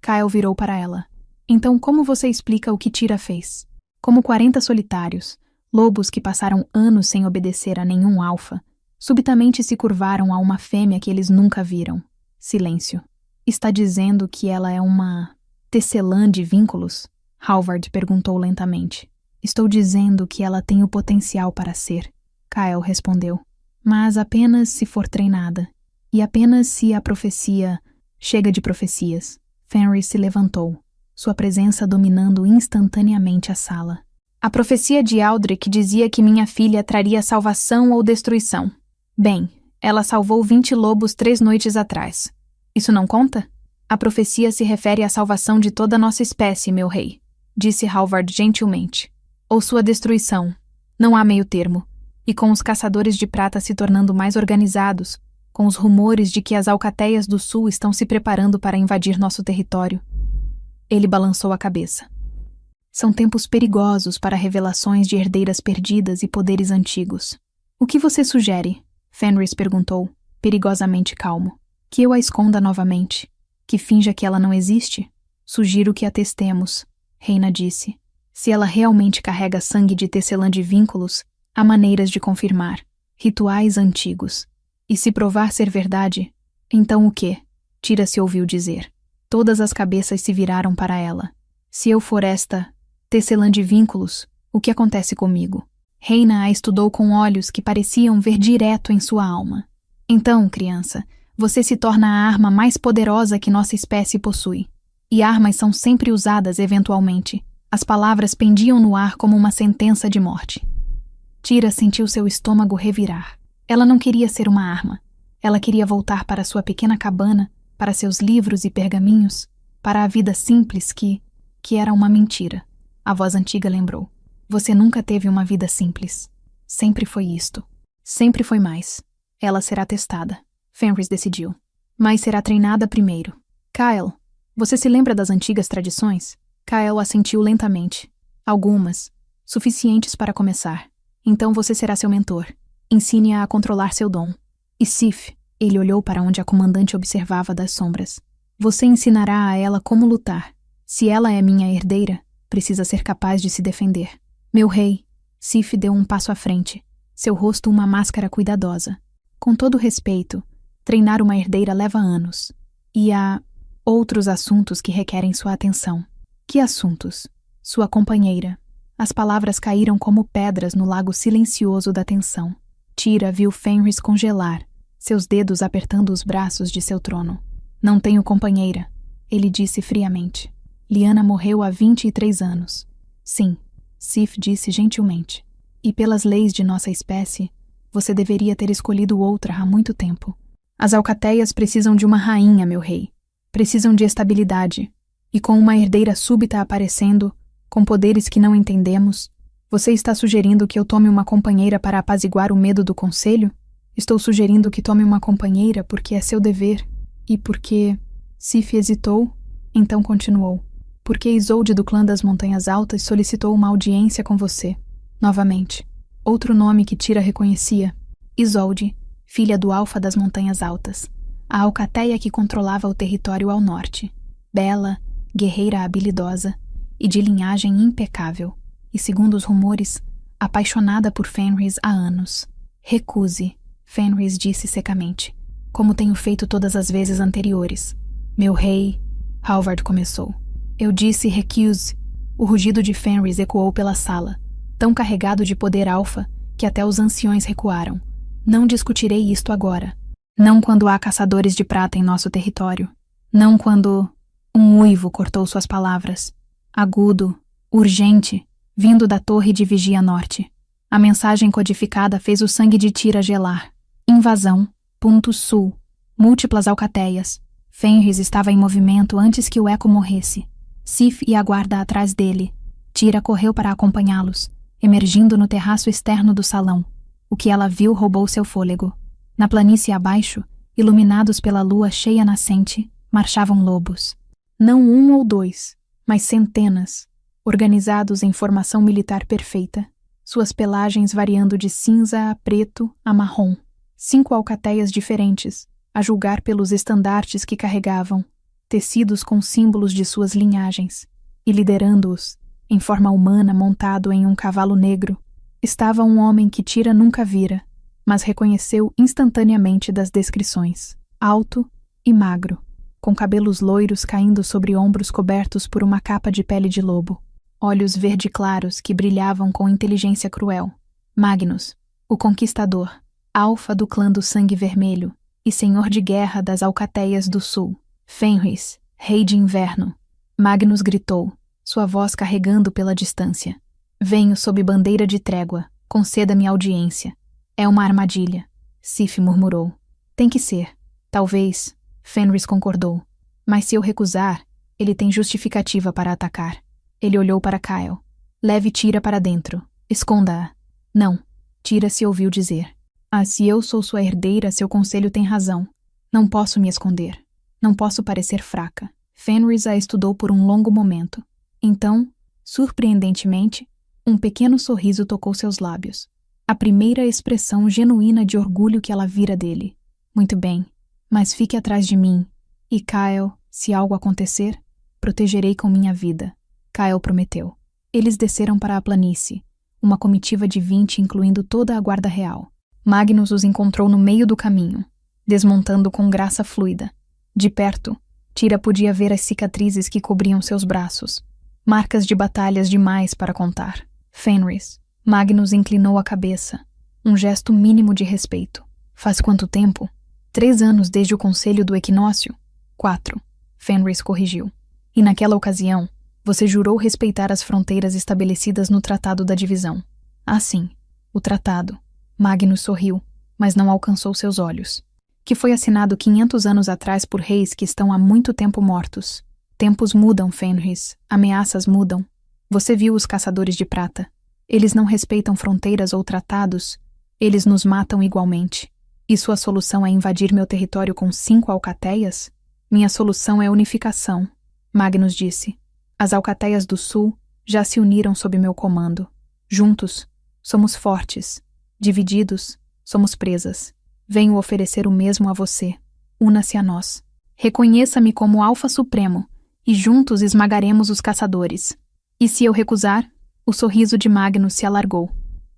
Kyle virou para ela. Então como você explica o que Tira fez? Como 40 solitários, lobos que passaram anos sem obedecer a nenhum alfa, subitamente se curvaram a uma fêmea que eles nunca viram. Silêncio. Está dizendo que ela é uma tecelã de vínculos? Halvard perguntou lentamente. Estou dizendo que ela tem o potencial para ser, Kyle respondeu. Mas apenas se for treinada. E apenas se a profecia... Chega de profecias. Fenris se levantou, sua presença dominando instantaneamente a sala. A profecia de Aldrich dizia que minha filha traria salvação ou destruição. Bem, ela salvou 20 lobos 3 noites atrás. Isso não conta? A profecia se refere à salvação de toda a nossa espécie, meu rei, disse Halvard gentilmente. Ou sua destruição. Não há meio termo. E com os caçadores de prata se tornando mais organizados, com os rumores de que as alcateias do sul estão se preparando para invadir nosso território. Ele balançou a cabeça. São tempos perigosos para revelações de herdeiras perdidas e poderes antigos. O que você sugere? Fenris perguntou, perigosamente calmo. Que eu a esconda novamente? Que finja que ela não existe? Sugiro que a testemos, Reina disse. Se ela realmente carrega sangue de tecelã de vínculos, há maneiras de confirmar. Rituais antigos. E se provar ser verdade, então o quê? Tira se ouviu dizer. Todas as cabeças se viraram para ela. Se eu for esta tecelã de vínculos, o que acontece comigo? Reina a estudou com olhos que pareciam ver direto em sua alma. Então, criança, você se torna a arma mais poderosa que nossa espécie possui. E armas são sempre usadas eventualmente. As palavras pendiam no ar como uma sentença de morte. Tira sentiu seu estômago revirar. Ela não queria ser uma arma. Ela queria voltar para sua pequena cabana, para seus livros e pergaminhos, para a vida simples que era uma mentira. A voz antiga lembrou. Você nunca teve uma vida simples. Sempre foi isto. Sempre foi mais. Ela será testada. Fenris decidiu. Mas será treinada primeiro. Kyle, você se lembra das antigas tradições? Kyle assentiu lentamente. Algumas. Suficientes para começar. Então você será seu mentor. Ensine-a a controlar seu dom. E Sif, ele olhou para onde a comandante observava das sombras. Você ensinará a ela como lutar. Se ela é minha herdeira, precisa ser capaz de se defender. Meu rei, Sif deu um passo à frente, seu rosto uma máscara cuidadosa. Com todo respeito, treinar uma herdeira leva anos. E há outros assuntos que requerem sua atenção. Que assuntos? Sua companheira. As palavras caíram como pedras no lago silencioso da tensão. Tira viu Fenris congelar, seus dedos apertando os braços de seu trono. Não tenho companheira, ele disse friamente. Lyanna morreu há 23 anos. Sim, Sif disse gentilmente. E pelas leis de nossa espécie, você deveria ter escolhido outra há muito tempo. As alcateias precisam de uma rainha, meu rei. Precisam de estabilidade. E com uma herdeira súbita aparecendo, com poderes que não entendemos, você está sugerindo que eu tome uma companheira para apaziguar o medo do conselho? Estou sugerindo que tome uma companheira porque é seu dever. E porque... Sif hesitou, então continuou. Porque Isolde do clã das Montanhas Altas solicitou uma audiência com você. Novamente. Outro nome que Tira reconhecia. Isolde, filha do Alfa das Montanhas Altas. A alcateia que controlava o território ao norte. Bela, guerreira habilidosa e de linhagem impecável. E, segundo os rumores, apaixonada por Fenris há anos. Recuse, Fenris disse secamente, como tenho feito todas as vezes anteriores. Meu rei, Halvard começou. Eu disse recuse. O rugido de Fenris ecoou pela sala, tão carregado de poder alfa que até os anciões recuaram. Não discutirei isto agora. Não quando há caçadores de prata em nosso território. Não quando... Um uivo cortou suas palavras. Agudo, urgente, vindo da torre de vigia norte. A mensagem codificada fez o sangue de Tira gelar. Invasão, ponto sul, múltiplas alcateias. Fenris estava em movimento antes que o eco morresse. Sif e a guarda atrás dele. Tira correu para acompanhá-los, emergindo no terraço externo do salão. O que ela viu roubou seu fôlego. Na planície abaixo, iluminados pela lua cheia nascente, marchavam lobos. Não um ou dois, mas centenas, organizados em formação militar perfeita, suas pelagens variando de cinza a preto a marrom. 5 alcateias diferentes, a julgar pelos estandartes que carregavam, tecidos com símbolos de suas linhagens, e liderando-os, em forma humana montado em um cavalo negro, estava um homem que Tira nunca vira, mas reconheceu instantaneamente das descrições. Alto e magro, com cabelos loiros caindo sobre ombros cobertos por uma capa de pele de lobo, olhos verde claros que brilhavam com inteligência cruel. Magnus, o conquistador, alfa do clã do Sangue Vermelho e senhor de guerra das Alcateias do Sul. Fenris, rei de inverno. Magnus gritou, sua voz carregando pela distância. Venho sob bandeira de trégua, conceda-me audiência. É uma armadilha, Sif murmurou. Tem que ser. Talvez, Fenris concordou. Mas se eu recusar, ele tem justificativa para atacar. Ele olhou para Kyle. Leve Tira para dentro. Esconda-a. Não, Tira se ouviu dizer. Ah, se eu sou sua herdeira, seu conselho tem razão. Não posso me esconder. Não posso parecer fraca. Fenris a estudou por um longo momento. Então, surpreendentemente, um pequeno sorriso tocou seus lábios. A primeira expressão genuína de orgulho que ela vira dele. Muito bem, mas fique atrás de mim. E Kyle, se algo acontecer, protegerei com minha vida. Kyle prometeu. Eles desceram para a planície, uma comitiva de 20 incluindo toda a guarda real. Magnus os encontrou no meio do caminho, desmontando com graça fluida. De perto, Tira podia ver as cicatrizes que cobriam seus braços, marcas de batalhas demais para contar. Fenris. Magnus inclinou a cabeça, um gesto mínimo de respeito. Faz quanto tempo? 3 anos desde o conselho do equinócio? 4. Fenris corrigiu. E naquela ocasião, você jurou respeitar as fronteiras estabelecidas no Tratado da Divisão. Ah, sim, o tratado. Magnus sorriu, mas não alcançou seus olhos. Que foi assinado 500 anos atrás por reis que estão há muito tempo mortos. Tempos mudam, Fenris. Ameaças mudam. Você viu os caçadores de prata. Eles não respeitam fronteiras ou tratados. Eles nos matam igualmente. E sua solução é invadir meu território com 5 alcateias? Minha solução é unificação, Magnus disse. As Alcateias do Sul já se uniram sob meu comando. Juntos, somos fortes. Divididos, somos presas. Venho oferecer o mesmo a você. Una-se a nós. Reconheça-me como Alfa Supremo, e juntos esmagaremos os caçadores. E se eu recusar? O sorriso de Magnus se alargou.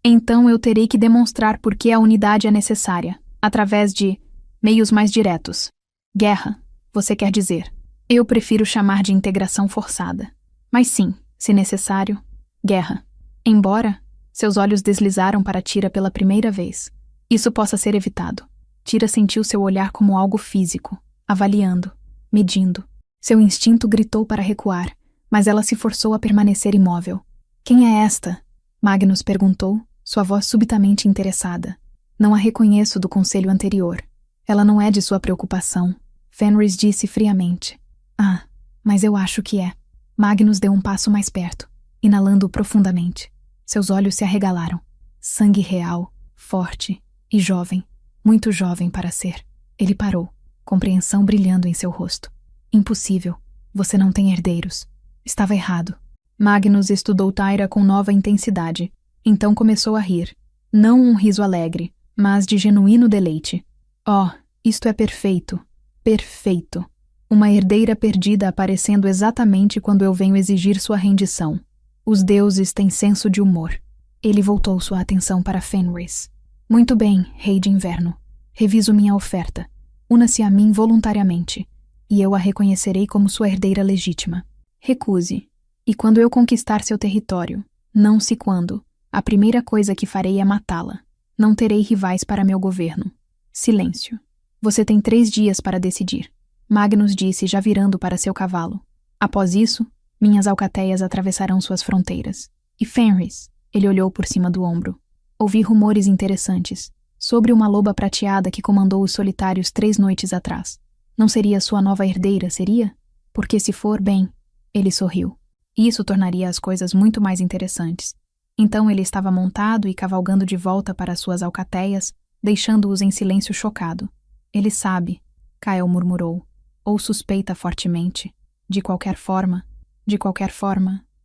Então eu terei que demonstrar por que a unidade é necessária, através de meios mais diretos. Guerra, você quer dizer. Eu prefiro chamar de integração forçada. Mas sim, se necessário, guerra. Embora seus olhos deslizaram para Tira pela primeira vez, isso possa ser evitado. Tira sentiu seu olhar como algo físico, avaliando, medindo. Seu instinto gritou para recuar, mas ela se forçou a permanecer imóvel. Quem é esta? Magnus perguntou, sua voz subitamente interessada. Não a reconheço do conselho anterior. Ela não é de sua preocupação. Fenris disse friamente. Ah, mas eu acho que é. Magnus deu um passo mais perto, inalando profundamente. Seus olhos se arregalaram. Sangue real, forte e jovem. Muito jovem para ser. Ele parou, compreensão brilhando em seu rosto. Impossível. Você não tem herdeiros. Estava errado. Magnus estudou Tyra com nova intensidade. Então começou a rir. Não um riso alegre, mas de genuíno deleite. Oh, isto é perfeito. Perfeito. Uma herdeira perdida aparecendo exatamente quando eu venho exigir sua rendição. Os deuses têm senso de humor. Ele voltou sua atenção para Fenris. Muito bem, rei de inverno. Reviso minha oferta. Una-se a mim voluntariamente, e eu a reconhecerei como sua herdeira legítima. Recuse. E quando eu conquistar seu território, não se quando, a primeira coisa que farei é matá-la. Não terei rivais para meu governo. Silêncio. Você tem 3 dias para decidir. Magnus disse, já virando para seu cavalo. Após isso, minhas alcateias atravessarão suas fronteiras. E Fenris, ele olhou por cima do ombro. Ouvi rumores interessantes, sobre uma loba prateada que comandou os solitários 3 noites atrás. Não seria sua nova herdeira, seria? Porque se for, bem, ele sorriu. Isso tornaria as coisas muito mais interessantes. Então ele estava montado e cavalgando de volta para suas alcateias, deixando-os em silêncio chocado. Ele sabe, Kyle murmurou, ou suspeita fortemente. De qualquer forma,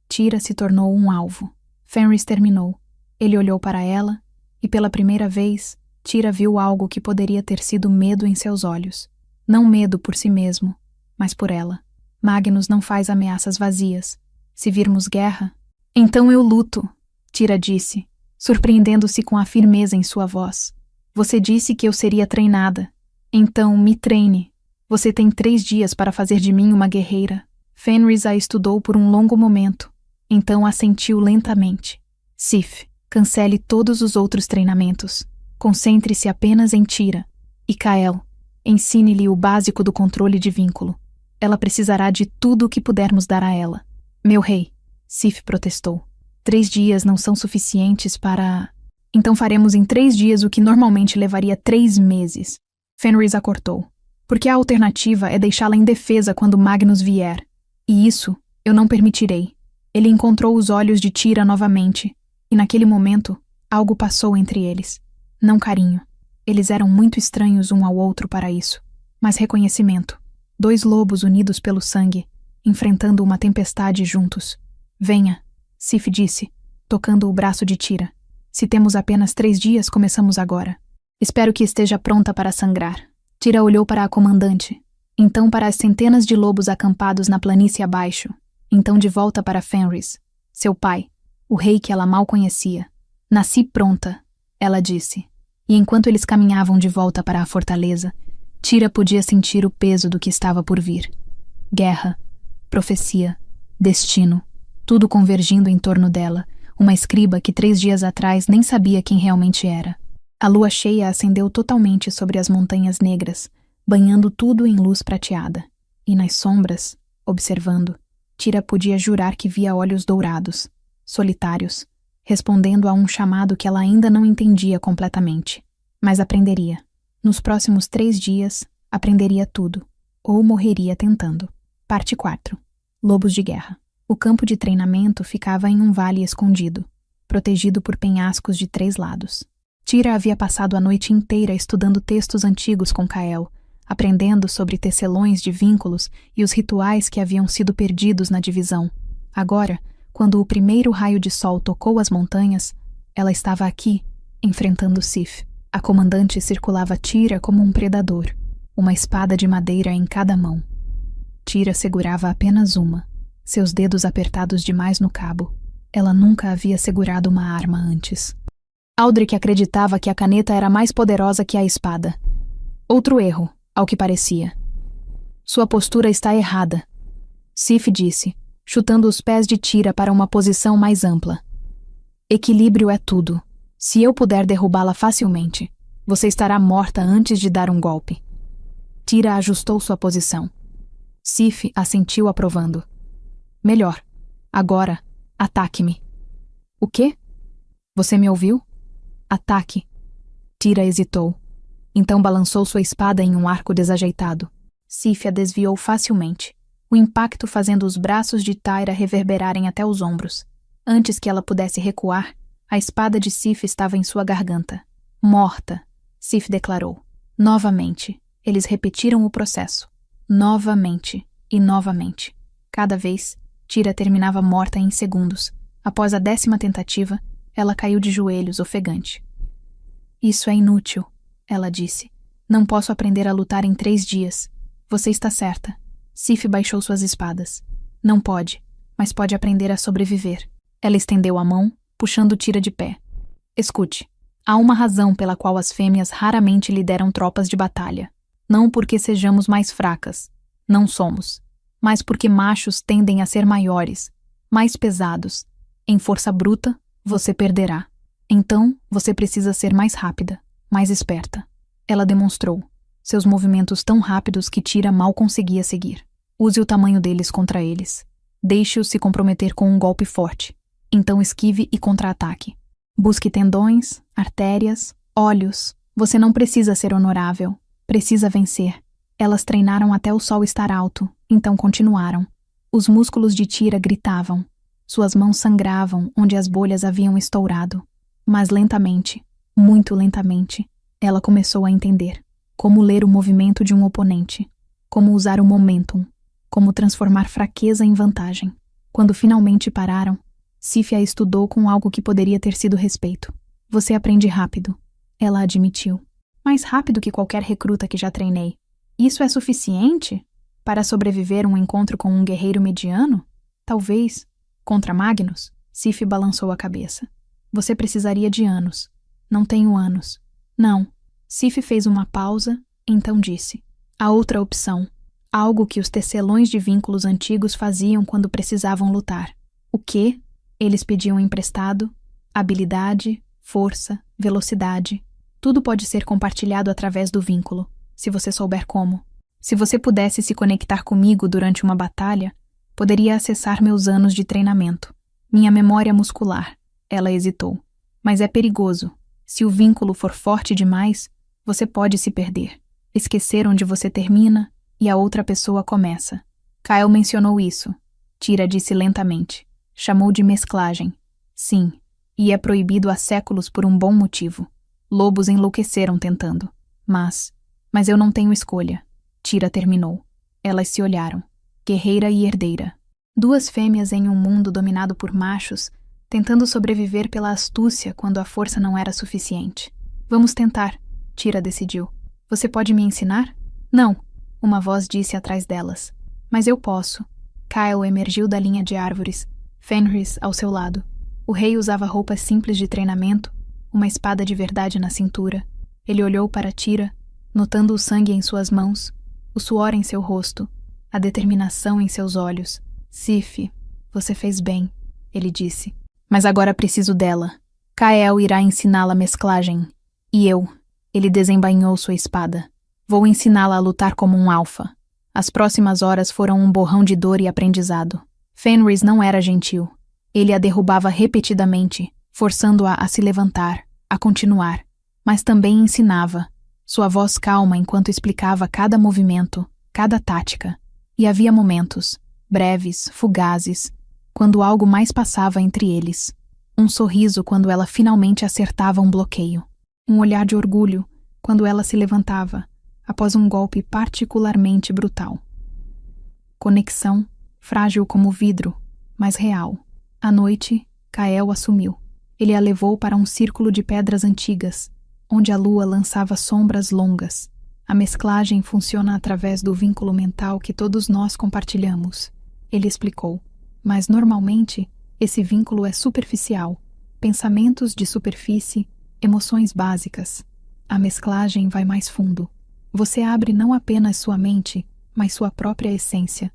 Tira se tornou um alvo. Fenris terminou. Ele olhou para ela e, pela primeira vez, Tira viu algo que poderia ter sido medo em seus olhos. Não medo por si mesmo, mas por ela. Magnus não faz ameaças vazias. Se virmos guerra, então eu luto, Tira disse, surpreendendo-se com a firmeza em sua voz. Você disse que eu seria treinada. Então me treine. Você tem 3 dias para fazer de mim uma guerreira. Fenris a estudou por um longo momento. Então assentiu lentamente. Sif, cancele todos os outros treinamentos. Concentre-se apenas em Tira. E Kael, ensine-lhe o básico do controle de vínculo. Ela precisará de tudo o que pudermos dar a ela. Meu rei, Sif protestou. 3 dias não são suficientes para... Então faremos em 3 dias o que normalmente levaria 3 meses. Fenris a cortou. Porque a alternativa é deixá-la indefesa quando Magnus vier. E isso eu não permitirei. Ele encontrou os olhos de Tira novamente. E naquele momento, algo passou entre eles. Não carinho. Eles eram muito estranhos um ao outro para isso. Mas reconhecimento. 2 lobos unidos pelo sangue, enfrentando uma tempestade juntos. Venha, Sif disse, tocando o braço de Tira. Se temos apenas 3 dias, começamos agora. Espero que esteja pronta para sangrar. Tira olhou para a comandante, então para as centenas de lobos acampados na planície abaixo, então de volta para Fenris, seu pai, o rei que ela mal conhecia. Nasci pronta, ela disse. E enquanto eles caminhavam de volta para a fortaleza, Tira podia sentir o peso do que estava por vir. Guerra, profecia, destino, tudo convergindo em torno dela, uma escriba que 3 dias atrás nem sabia quem realmente era. A lua cheia acendeu totalmente sobre as montanhas negras, banhando tudo em luz prateada. E nas sombras, observando, Tira podia jurar que via olhos dourados, solitários, respondendo a um chamado que ela ainda não entendia completamente. Mas aprenderia. Nos próximos 3 dias, aprenderia tudo, ou morreria tentando. Parte 4. Lobos de guerra. O campo de treinamento ficava em um vale escondido, protegido por penhascos de 3 lados. Tira havia passado a noite inteira estudando textos antigos com Kael, aprendendo sobre tecelões de vínculos e os rituais que haviam sido perdidos na divisão. Agora, quando o primeiro raio de sol tocou as montanhas, ela estava aqui, enfrentando Sif. A comandante circulava Tira como um predador, uma espada de madeira em cada mão. Tira segurava apenas uma, seus dedos apertados demais no cabo. Ela nunca havia segurado uma arma antes. Aldrich acreditava que a caneta era mais poderosa que a espada. Outro erro, ao que parecia. Sua postura está errada, Sif disse, chutando os pés de Tira para uma posição mais ampla. Equilíbrio é tudo. Se eu puder derrubá-la facilmente, você estará morta antes de dar um golpe. Tira ajustou sua posição. Sif assentiu aprovando. Melhor. Agora, ataque-me. O quê? Você me ouviu? Ataque. Tira hesitou. Então balançou sua espada em um arco desajeitado. Sif a desviou facilmente, o impacto fazendo os braços de Tira reverberarem até os ombros. Antes que ela pudesse recuar, a espada de Sif estava em sua garganta. Morta, Sif declarou. Novamente, eles repetiram o processo. Novamente e novamente. Cada vez, Tira terminava morta em segundos. Após a 10ª tentativa, ela caiu de joelhos, ofegante. Isso é inútil, ela disse. Não posso aprender a lutar em 3 dias. Você está certa. Sif baixou suas espadas. Não pode, mas pode aprender a sobreviver. Ela estendeu a mão, puxando Tira de pé. Escute, há uma razão pela qual as fêmeas raramente lideram tropas de batalha. Não porque sejamos mais fracas. Não somos. Mas porque machos tendem a ser maiores, mais pesados. Em força bruta, você perderá. Então, você precisa ser mais rápida, mais esperta. Ela demonstrou, seus movimentos tão rápidos que Tira mal conseguia seguir. Use o tamanho deles contra eles. Deixe-os se comprometer com um golpe forte. Então esquive e contra-ataque. Busque tendões, artérias, olhos. Você não precisa ser honorável. Precisa vencer. Elas treinaram até o sol estar alto, então continuaram. Os músculos de Tira gritavam. Suas mãos sangravam onde as bolhas haviam estourado. Mas lentamente, muito lentamente, ela começou a entender. Como ler o movimento de um oponente. Como usar o momentum. Como transformar fraqueza em vantagem. Quando finalmente pararam, Sif a estudou com algo que poderia ter sido respeito. Você aprende rápido. Ela admitiu. Mais rápido que qualquer recruta que já treinei. Isso é suficiente para sobreviver um encontro com um guerreiro mediano? Talvez. Contra Magnus? Sif balançou a cabeça. Você precisaria de anos. Não tenho anos. Não. Sif fez uma pausa, então disse. A outra opção. Algo que os tecelões de vínculos antigos faziam quando precisavam lutar. O quê? Eles pediam emprestado, habilidade, força, velocidade. Tudo pode ser compartilhado através do vínculo, se você souber como. Se você pudesse se conectar comigo durante uma batalha, poderia acessar meus anos de treinamento. Minha memória muscular. Ela hesitou. Mas é perigoso. Se o vínculo for forte demais, você pode se perder. Esquecer onde você termina e a outra pessoa começa. Kyle mencionou isso. Tira disse lentamente. Chamou de mesclagem. Sim, e é proibido há séculos por um bom motivo. Lobos enlouqueceram tentando. Mas eu não tenho escolha. Tira terminou. Elas se olharam. Guerreira e herdeira. Duas fêmeas em um mundo dominado por machos, tentando sobreviver pela astúcia quando a força não era suficiente. Vamos tentar, Tira decidiu. Você pode me ensinar? Não, uma voz disse atrás delas. Mas eu posso. Kyle emergiu da linha de árvores, Fenris ao seu lado. O rei usava roupas simples de treinamento, uma espada de verdade na cintura. Ele olhou para Tira, notando o sangue em suas mãos, o suor em seu rosto, a determinação em seus olhos. Sif, você fez bem, ele disse. Mas agora preciso dela. Kael irá ensiná-la mesclagem. E eu. Ele desembainhou sua espada. Vou ensiná-la a lutar como um alfa. As próximas horas foram um borrão de dor e aprendizado. Fenris não era gentil. Ele a derrubava repetidamente, forçando-a a se levantar, a continuar. Mas também ensinava. Sua voz calma enquanto explicava cada movimento, cada tática. E havia momentos, breves, fugazes, quando algo mais passava entre eles. Um sorriso quando ela finalmente acertava um bloqueio. Um olhar de orgulho quando ela se levantava, após um golpe particularmente brutal. Conexão, frágil como vidro, mas real. À noite, Kael assumiu. Ele a levou para um círculo de pedras antigas, onde a lua lançava sombras longas. A mesclagem funciona através do vínculo mental que todos nós compartilhamos, ele explicou. Mas, normalmente, esse vínculo é superficial. Pensamentos de superfície, emoções básicas. A mesclagem vai mais fundo. Você abre não apenas sua mente, mas sua própria essência.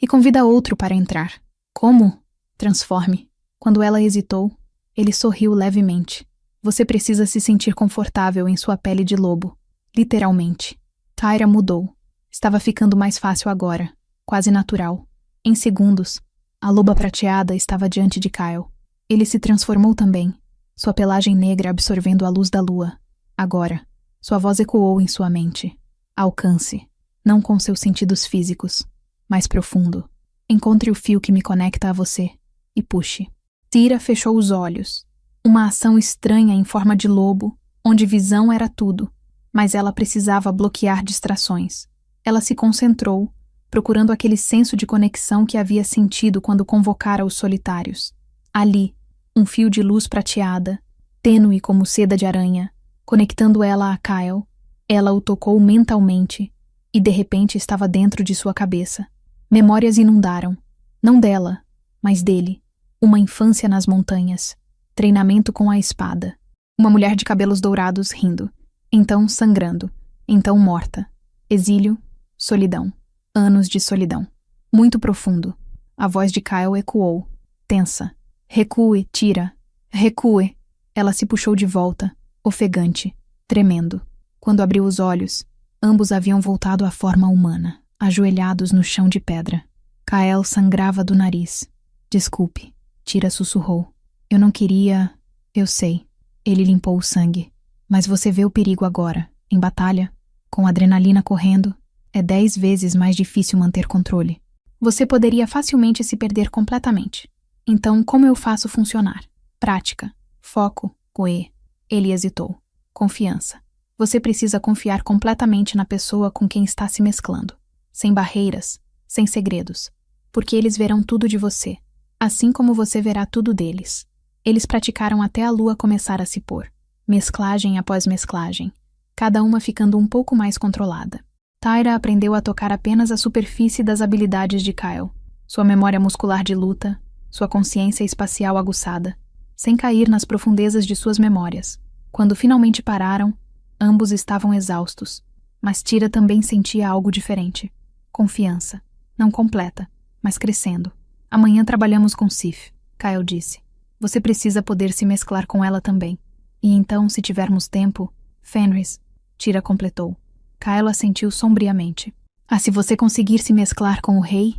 E convida outro para entrar. Como? Transforme. Quando ela hesitou, ele sorriu levemente. Você precisa se sentir confortável em sua pele de lobo. Literalmente. Tyra mudou. Estava ficando mais fácil agora. Quase natural. Em segundos, a loba prateada estava diante de Kyle. Ele se transformou também. Sua pelagem negra absorvendo a luz da lua. Agora, sua voz ecoou em sua mente. Alcance. Não com seus sentidos físicos, mais profundo. Encontre o fio que me conecta a você e puxe. Tira fechou os olhos. Uma ação estranha em forma de lobo, onde visão era tudo, mas ela precisava bloquear distrações. Ela se concentrou, procurando aquele senso de conexão que havia sentido quando convocara os solitários. Ali, um fio de luz prateada, tênue como seda de aranha, conectando ela a Kyle. Ela o tocou mentalmente e de repente estava dentro de sua cabeça. Memórias inundaram, não dela, mas dele. Uma infância nas montanhas, treinamento com a espada, uma mulher de cabelos dourados rindo, então sangrando, então morta, exílio, solidão, anos de solidão. Muito profundo. A voz de Kyle ecoou, tensa. Recue, Tira. Recue. Ela se puxou de volta, ofegante, tremendo. Quando abriu os olhos, ambos haviam voltado à forma humana, ajoelhados no chão de pedra. Kyle sangrava do nariz. Desculpe, Tira sussurrou. Eu não queria... Eu sei. Ele limpou o sangue. Mas você vê o perigo agora, em batalha, com adrenalina correndo, é 10 vezes mais difícil manter controle. Você poderia facilmente se perder completamente. Então, como eu faço funcionar? Prática, foco, coe. Ele hesitou. Confiança. Você precisa confiar completamente na pessoa com quem está se mesclando. Sem barreiras, sem segredos. Porque eles verão tudo de você, assim como você verá tudo deles. Eles praticaram até a lua começar a se pôr. mesclagem após mesclagem, cada uma ficando um pouco mais controlada. Tyra aprendeu a tocar apenas a superfície das habilidades de Kyle, sua memória muscular de luta, sua consciência espacial aguçada, sem cair nas profundezas de suas memórias. Quando finalmente pararam, ambos estavam exaustos, mas Tyra também sentia algo diferente. Confiança, não completa, mas crescendo. Amanhã trabalhamos com Sif, Kyle disse. Você precisa poder se mesclar com ela também. E então, se tivermos tempo, Fenris, Tyra completou. Kyle assentiu sombriamente. Se você conseguir se mesclar com o rei,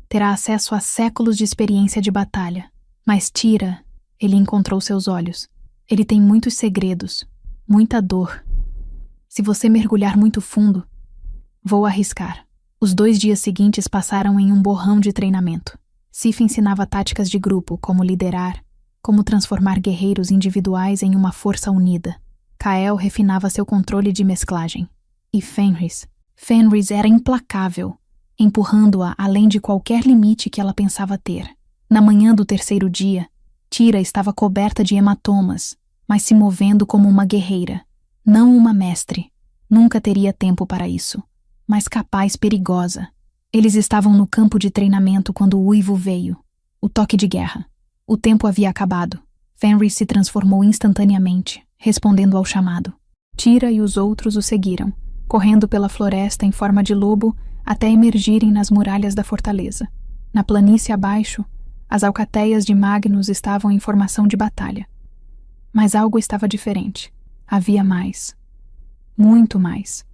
terá acesso a séculos de experiência de batalha. Mas Tyra, ele encontrou seus olhos. Ele tem muitos segredos, muita dor. Se você mergulhar muito fundo, vou arriscar. Os 2 dias seguintes passaram em um borrão de treinamento. Sif ensinava táticas de grupo, como liderar, como transformar guerreiros individuais em uma força unida. Kael refinava seu controle de mesclagem. E Fenris era implacável, empurrando-a além de qualquer limite que ela pensava ter. Na manhã do 3º dia, Tyra estava coberta de hematomas, mas se movendo como uma guerreira, não uma mestre. Nunca teria tempo para isso, mas capaz perigosa. Eles estavam no campo de treinamento quando o uivo veio. O toque de guerra. O tempo havia acabado. Fenris se transformou instantaneamente, respondendo ao chamado. Tyra e os outros o seguiram, correndo pela floresta em forma de lobo até emergirem nas muralhas da fortaleza. Na planície abaixo, as alcateias de Magnus estavam em formação de batalha. Mas algo estava diferente. Havia mais. Muito mais.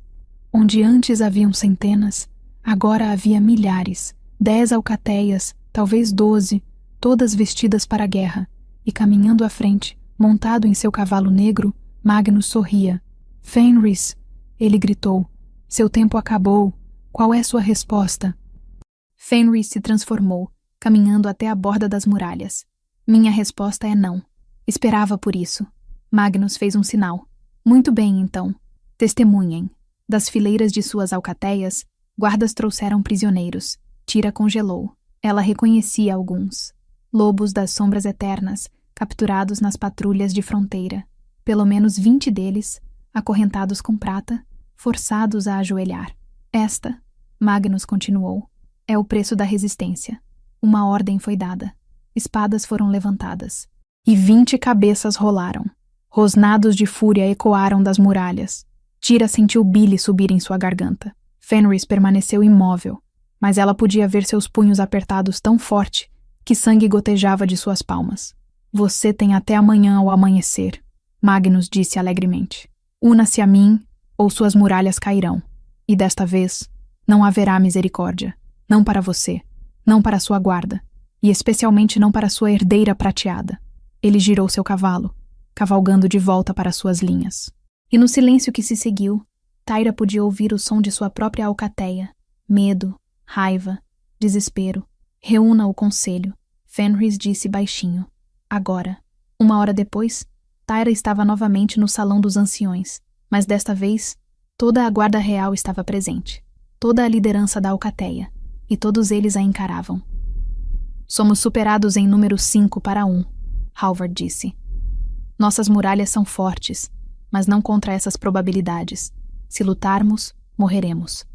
Onde antes haviam centenas, agora havia milhares. 10 alcateias, talvez 12, todas vestidas para a guerra, e caminhando à frente, montado em seu cavalo negro, Magnus sorria. Fenris, ele gritou. Seu tempo acabou. Qual é sua resposta? Fenris se transformou, caminhando até a borda das muralhas. Minha resposta é não. Esperava por isso. Magnus fez um sinal. Muito bem, então. Testemunhem. Das fileiras de suas alcateias, guardas trouxeram prisioneiros. Tyra congelou. Ela reconhecia alguns. Lobos das sombras eternas, capturados nas patrulhas de fronteira. Pelo menos 20 deles, acorrentados com prata, forçados a ajoelhar. Esta, Magnus continuou, é o preço da resistência. Uma ordem foi dada. Espadas foram levantadas. E 20 cabeças rolaram. Rosnados de fúria ecoaram das muralhas. Tyra sentiu bile subir em sua garganta. Fenris permaneceu imóvel, mas ela podia ver seus punhos apertados tão forte que sangue gotejava de suas palmas. Você tem até amanhã ao amanhecer, Magnus disse alegremente. Una-se a mim, ou suas muralhas cairão. E desta vez, não haverá misericórdia. Não para você, não para sua guarda, e especialmente não para sua herdeira prateada. Ele girou seu cavalo, cavalgando de volta para suas linhas. E no silêncio que se seguiu, Tyra podia ouvir o som de sua própria alcateia. Medo, raiva, desespero. Reúna o conselho, Fenris disse baixinho. Agora. 1 hora depois, Tyra estava novamente no salão dos anciões, mas desta vez, toda a guarda real estava presente. Toda a liderança da alcateia, e todos eles a encaravam. Somos superados em número 5-1, Halvard disse. Nossas muralhas são fortes, mas não contra essas probabilidades. Se lutarmos, morreremos.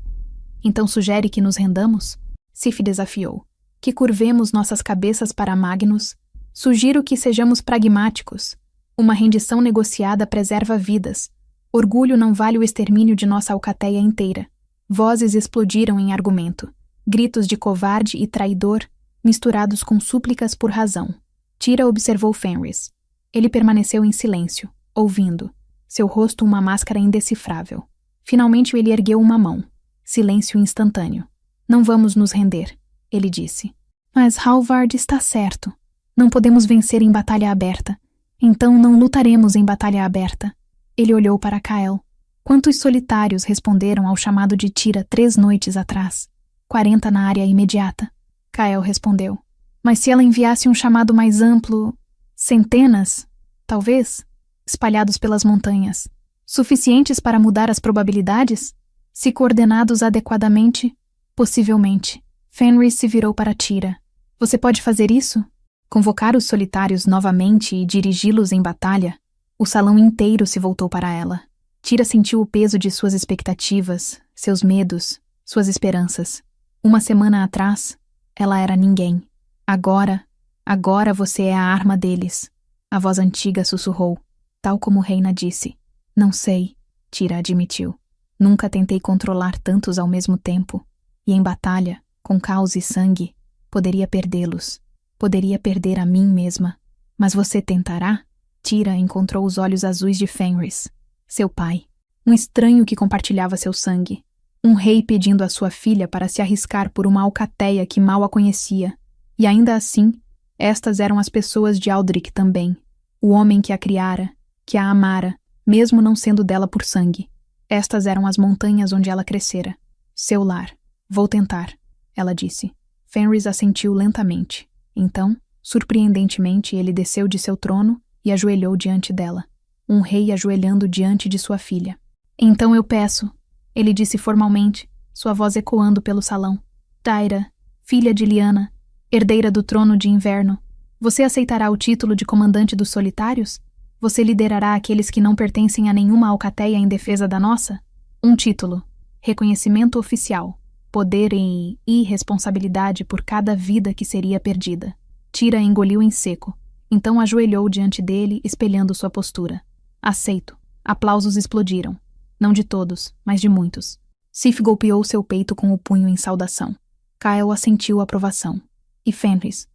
Então sugere que nos rendamos? Sif desafiou. Que curvemos nossas cabeças para Magnus. Sugiro que sejamos pragmáticos. Uma rendição negociada preserva vidas. Orgulho não vale o extermínio de nossa alcateia inteira. Vozes explodiram em argumento. Gritos de covarde e traidor, misturados com súplicas por razão. Tyra observou Fenris. Ele permaneceu em silêncio, ouvindo. Seu rosto uma máscara indecifrável. Finalmente ele ergueu uma mão. Silêncio instantâneo. Não vamos nos render, ele disse. Mas Halvard está certo. Não podemos vencer em batalha aberta. Então não lutaremos em batalha aberta. Ele olhou para Kael. Quantos solitários responderam ao chamado de Tyra 3 noites atrás? 40 na área imediata. Kael respondeu. Mas se ela enviasse um chamado mais amplo... Centenas, talvez, espalhados pelas montanhas. Suficientes para mudar as probabilidades? Se coordenados adequadamente, possivelmente. Fenris se virou para Tyra. Você pode fazer isso? Convocar os solitários novamente e dirigi-los em batalha? O salão inteiro se voltou para ela. Tira sentiu o peso de suas expectativas, seus medos, suas esperanças. Uma semana atrás, ela era ninguém. Agora você é a arma deles. A voz antiga sussurrou, tal como Reina disse. Não sei, Tira admitiu. Nunca tentei controlar tantos ao mesmo tempo. E em batalha, com caos e sangue, poderia perdê-los. Poderia perder a mim mesma. Mas você tentará? Tira encontrou os olhos azuis de Fenris, seu pai. Um estranho que compartilhava seu sangue. Um rei pedindo à sua filha para se arriscar por uma alcateia que mal a conhecia. E ainda assim, estas eram as pessoas de Aldrich também. O homem que a criara, que a amara, mesmo não sendo dela por sangue. Estas eram as montanhas onde ela crescera. Seu lar. Vou tentar, ela disse. Fenris assentiu lentamente. Então, surpreendentemente, ele desceu de seu trono e ajoelhou diante dela. Um rei ajoelhando diante de sua filha. Então eu peço, ele disse formalmente, sua voz ecoando pelo salão. Taira, filha de Lyanna, herdeira do trono de inverno, você aceitará o título de comandante dos solitários? Você liderará aqueles que não pertencem a nenhuma alcateia em defesa da nossa? Um título, reconhecimento oficial, poder e responsabilidade por cada vida que seria perdida. Tira engoliu em seco, então ajoelhou diante dele, espelhando sua postura. Aceito. Aplausos explodiram. Não de todos, mas de muitos. Sif golpeou seu peito com o punho em saudação. Kyle assentiu aprovação. E Fenris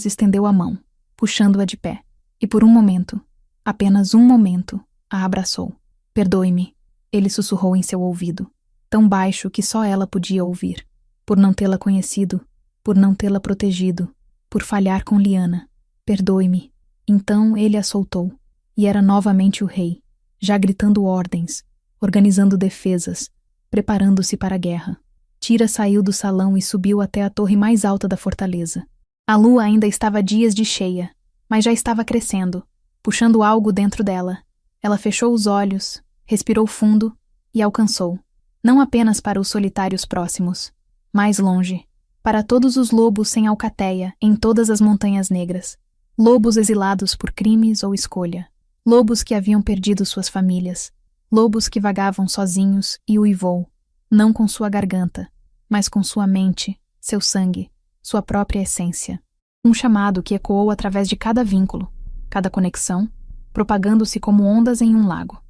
estendeu a mão, puxando-a de pé. E por um momento, apenas um momento, a abraçou. Perdoe-me, ele sussurrou em seu ouvido, tão baixo que só ela podia ouvir. Por não tê-la conhecido, por não tê-la protegido, por falhar com Lyanna. Perdoe-me. Então ele a soltou. E era novamente o rei, já gritando ordens, organizando defesas, preparando-se para a guerra. Tira saiu do salão e subiu até a torre mais alta da fortaleza. A lua ainda estava dias de cheia, mas já estava crescendo, puxando algo dentro dela. Ela fechou os olhos, respirou fundo e alcançou, não apenas para os solitários próximos, mais longe, para todos os lobos sem alcateia em todas as montanhas negras. Lobos exilados por crimes ou escolha. Lobos que haviam perdido suas famílias. Lobos que vagavam sozinhos e uivou, não com sua garganta, mas com sua mente, seu sangue, sua própria essência. Um chamado que ecoou através de cada vínculo, cada conexão, propagando-se como ondas em um lago.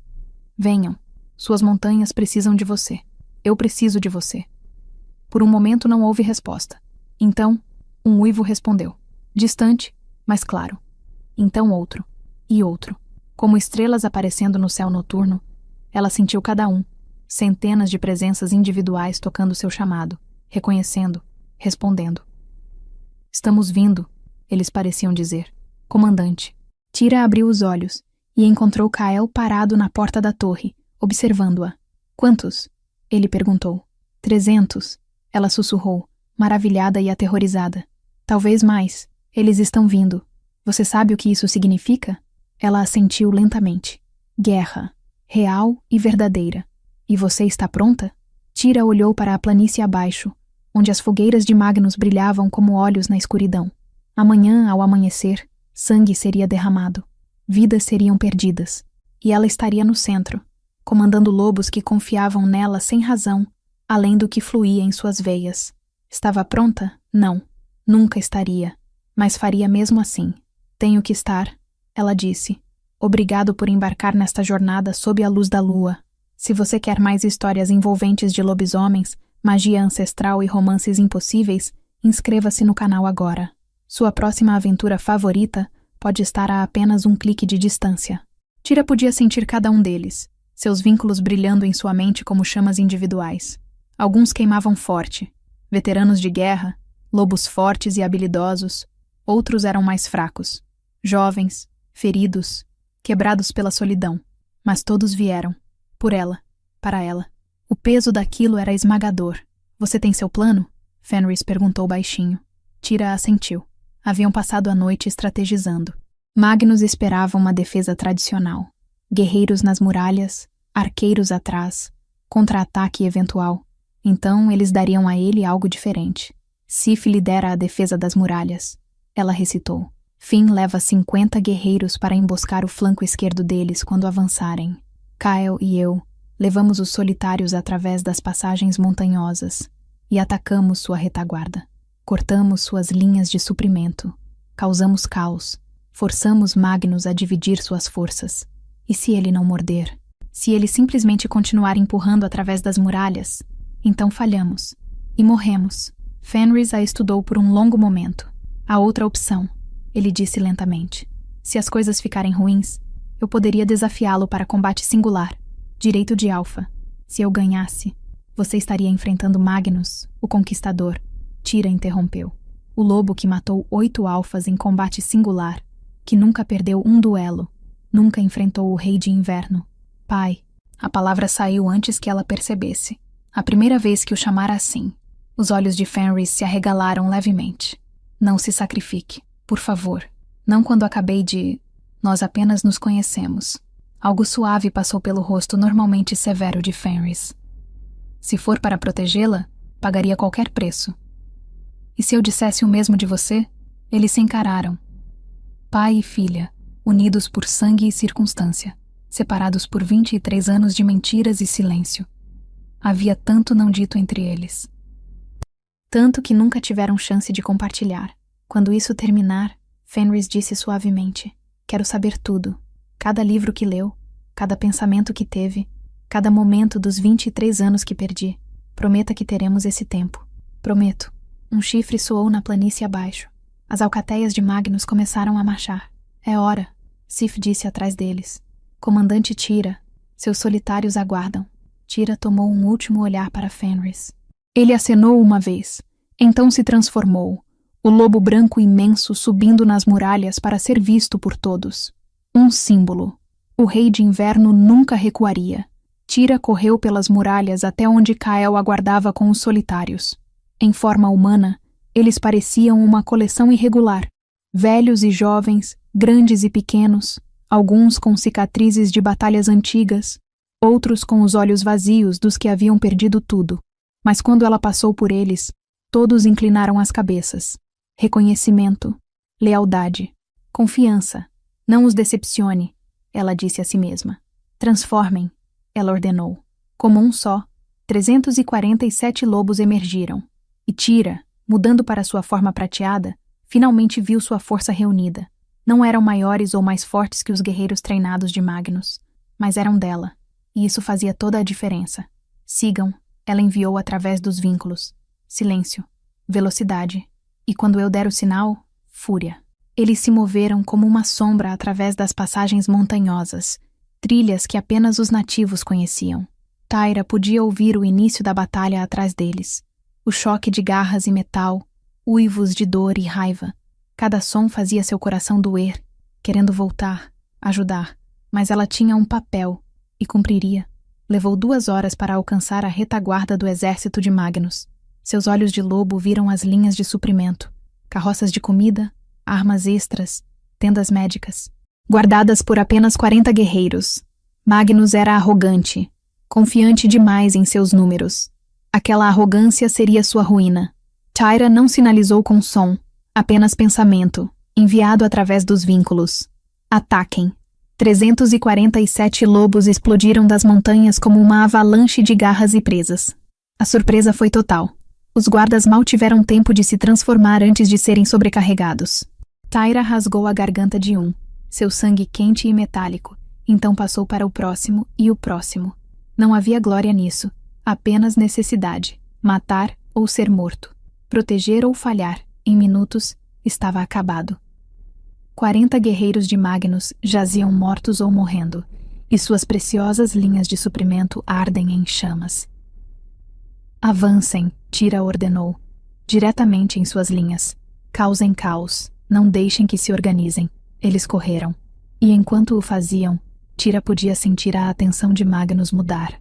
Venham, suas montanhas precisam de você. Eu preciso de você. Por um momento não houve resposta. Então, um uivo respondeu, distante, mas claro. Então outro, e outro. Como estrelas aparecendo no céu noturno, ela sentiu cada um, centenas de presenças individuais tocando seu chamado, reconhecendo, respondendo. Estamos vindo, eles pareciam dizer. Comandante. Tira abriu os olhos e encontrou Kael parado na porta da torre, observando-a. Quantos? Ele perguntou. 300, ela sussurrou, maravilhada e aterrorizada. Talvez mais. Eles estão vindo. Você sabe o que isso significa? Ela assentiu lentamente. Guerra. Real e verdadeira. E você está pronta? Tira olhou para a planície abaixo, onde as fogueiras de Magnus brilhavam como olhos na escuridão. Amanhã, ao amanhecer, sangue seria derramado. Vidas seriam perdidas. E ela estaria no centro, comandando lobos que confiavam nela sem razão, além do que fluía em suas veias. Estava pronta? Não. Nunca estaria. Mas faria mesmo assim. Tenho que estar, ela disse. Obrigado por embarcar nesta jornada sob a luz da lua. Se você quer mais histórias envolventes de lobisomens, magia ancestral e romances impossíveis, inscreva-se no canal agora. Sua próxima aventura favorita pode estar a apenas um clique de distância. Tira podia sentir cada um deles, seus vínculos brilhando em sua mente como chamas individuais. Alguns queimavam forte, veteranos de guerra, lobos fortes e habilidosos. Outros eram mais fracos, jovens, feridos, quebrados pela solidão. Mas todos vieram. Por ela. Para ela. O peso daquilo era esmagador. Você tem seu plano? Fenris perguntou baixinho. Tira assentiu. Haviam passado a noite estrategizando. Magnus esperava uma defesa tradicional. Guerreiros nas muralhas, arqueiros atrás, contra-ataque eventual. Então eles dariam a ele algo diferente. Sif lidera a defesa das muralhas. Ela recitou. Finn leva 50 guerreiros para emboscar o flanco esquerdo deles quando avançarem. Kyle e eu levamos os solitários através das passagens montanhosas e atacamos sua retaguarda. Cortamos suas linhas de suprimento, causamos caos, forçamos Magnus a dividir suas forças. E se ele não morder? Se ele simplesmente continuar empurrando através das muralhas? Então falhamos. E morremos. Fenris a estudou por um longo momento. A outra opção, ele disse lentamente. Se as coisas ficarem ruins, eu poderia desafiá-lo para combate singular, direito de alfa. Se eu ganhasse, você estaria enfrentando Magnus, o Conquistador. Tyra interrompeu. O lobo que matou 8 alfas em combate singular, que nunca perdeu um duelo, nunca enfrentou o Rei de Inverno. Pai, a palavra saiu antes que ela percebesse. A primeira vez que o chamara assim. Os olhos de Fenris se arregalaram levemente. Não se sacrifique, por favor. Não quando acabei de... Nós apenas nos conhecemos. Algo suave passou pelo rosto normalmente severo de Fenris. Se for para protegê-la, pagaria qualquer preço. E se eu dissesse o mesmo de você? Eles se encararam. Pai e filha, unidos por sangue e circunstância, separados por 23 anos de mentiras e silêncio. Havia tanto não dito entre eles. Tanto que nunca tiveram chance de compartilhar. Quando isso terminar, Fenris disse suavemente: quero saber tudo. Cada livro que leu, cada pensamento que teve, cada momento dos 23 anos que perdi. Prometa que teremos esse tempo. Prometo. Um chifre soou na planície abaixo. As alcateias de Magnus começaram a marchar. É hora, Sif disse atrás deles. Comandante Tyra, seus solitários aguardam. Tyra tomou um último olhar para Fenris. Ele acenou uma vez. Então se transformou. O lobo branco imenso subindo nas muralhas para ser visto por todos. Um símbolo. O Rei de Inverno nunca recuaria. Tyra correu pelas muralhas até onde Kael aguardava com os solitários. Em forma humana, eles pareciam uma coleção irregular. Velhos e jovens, grandes e pequenos, alguns com cicatrizes de batalhas antigas, outros com os olhos vazios dos que haviam perdido tudo. Mas quando ela passou por eles, todos inclinaram as cabeças. Reconhecimento, lealdade, confiança. Não os decepcione, ela disse a si mesma. Transformem, ela ordenou. Como um só, 347 lobos emergiram. E Tyra, mudando para sua forma prateada, finalmente viu sua força reunida. Não eram maiores ou mais fortes que os guerreiros treinados de Magnus, mas eram dela, e isso fazia toda a diferença. Sigam, ela enviou através dos vínculos. Silêncio, velocidade, e quando eu der o sinal, fúria. Eles se moveram como uma sombra através das passagens montanhosas, trilhas que apenas os nativos conheciam. Tyra podia ouvir o início da batalha atrás deles. O choque de garras e metal, uivos de dor e raiva. Cada som fazia seu coração doer, querendo voltar, ajudar. Mas ela tinha um papel, e cumpriria. Levou 2 horas para alcançar a retaguarda do exército de Magnus. Seus olhos de lobo viram as linhas de suprimento, carroças de comida, armas extras, tendas médicas, guardadas por apenas 40 guerreiros. Magnus era arrogante, confiante demais em seus números. Aquela arrogância seria sua ruína. Tyra não sinalizou com som, apenas pensamento, enviado através dos vínculos. Ataquem. 347 lobos explodiram das montanhas como uma avalanche de garras e presas. A surpresa foi total. Os guardas mal tiveram tempo de se transformar antes de serem sobrecarregados. Tyra rasgou a garganta de um, seu sangue quente e metálico, então passou para o próximo e o próximo. Não havia glória nisso. Apenas necessidade, matar ou ser morto, proteger ou falhar, em minutos, estava acabado. 40 guerreiros de Magnus jaziam mortos ou morrendo, e suas preciosas linhas de suprimento ardem em chamas. Avancem, Tyra ordenou, diretamente em suas linhas. Causem caos, não deixem que se organizem. Eles correram, e enquanto o faziam, Tyra podia sentir a atenção de Magnus mudar.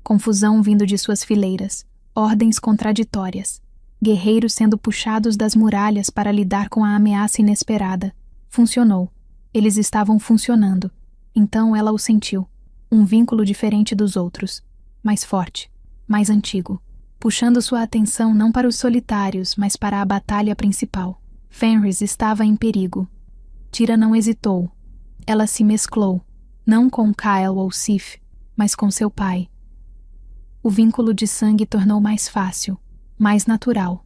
Confusão vindo de suas fileiras, ordens contraditórias, guerreiros sendo puxados das muralhas para lidar com a ameaça inesperada. Funcionou. Eles estavam funcionando. Então ela o sentiu. Um vínculo diferente dos outros. Mais forte, mais antigo. Puxando sua atenção não para os solitários, mas para a batalha principal. Fenris estava em perigo. Tira não hesitou. Ela se mesclou, não com Kyle ou Sif, mas com seu pai. O vínculo de sangue tornou mais fácil, mais natural.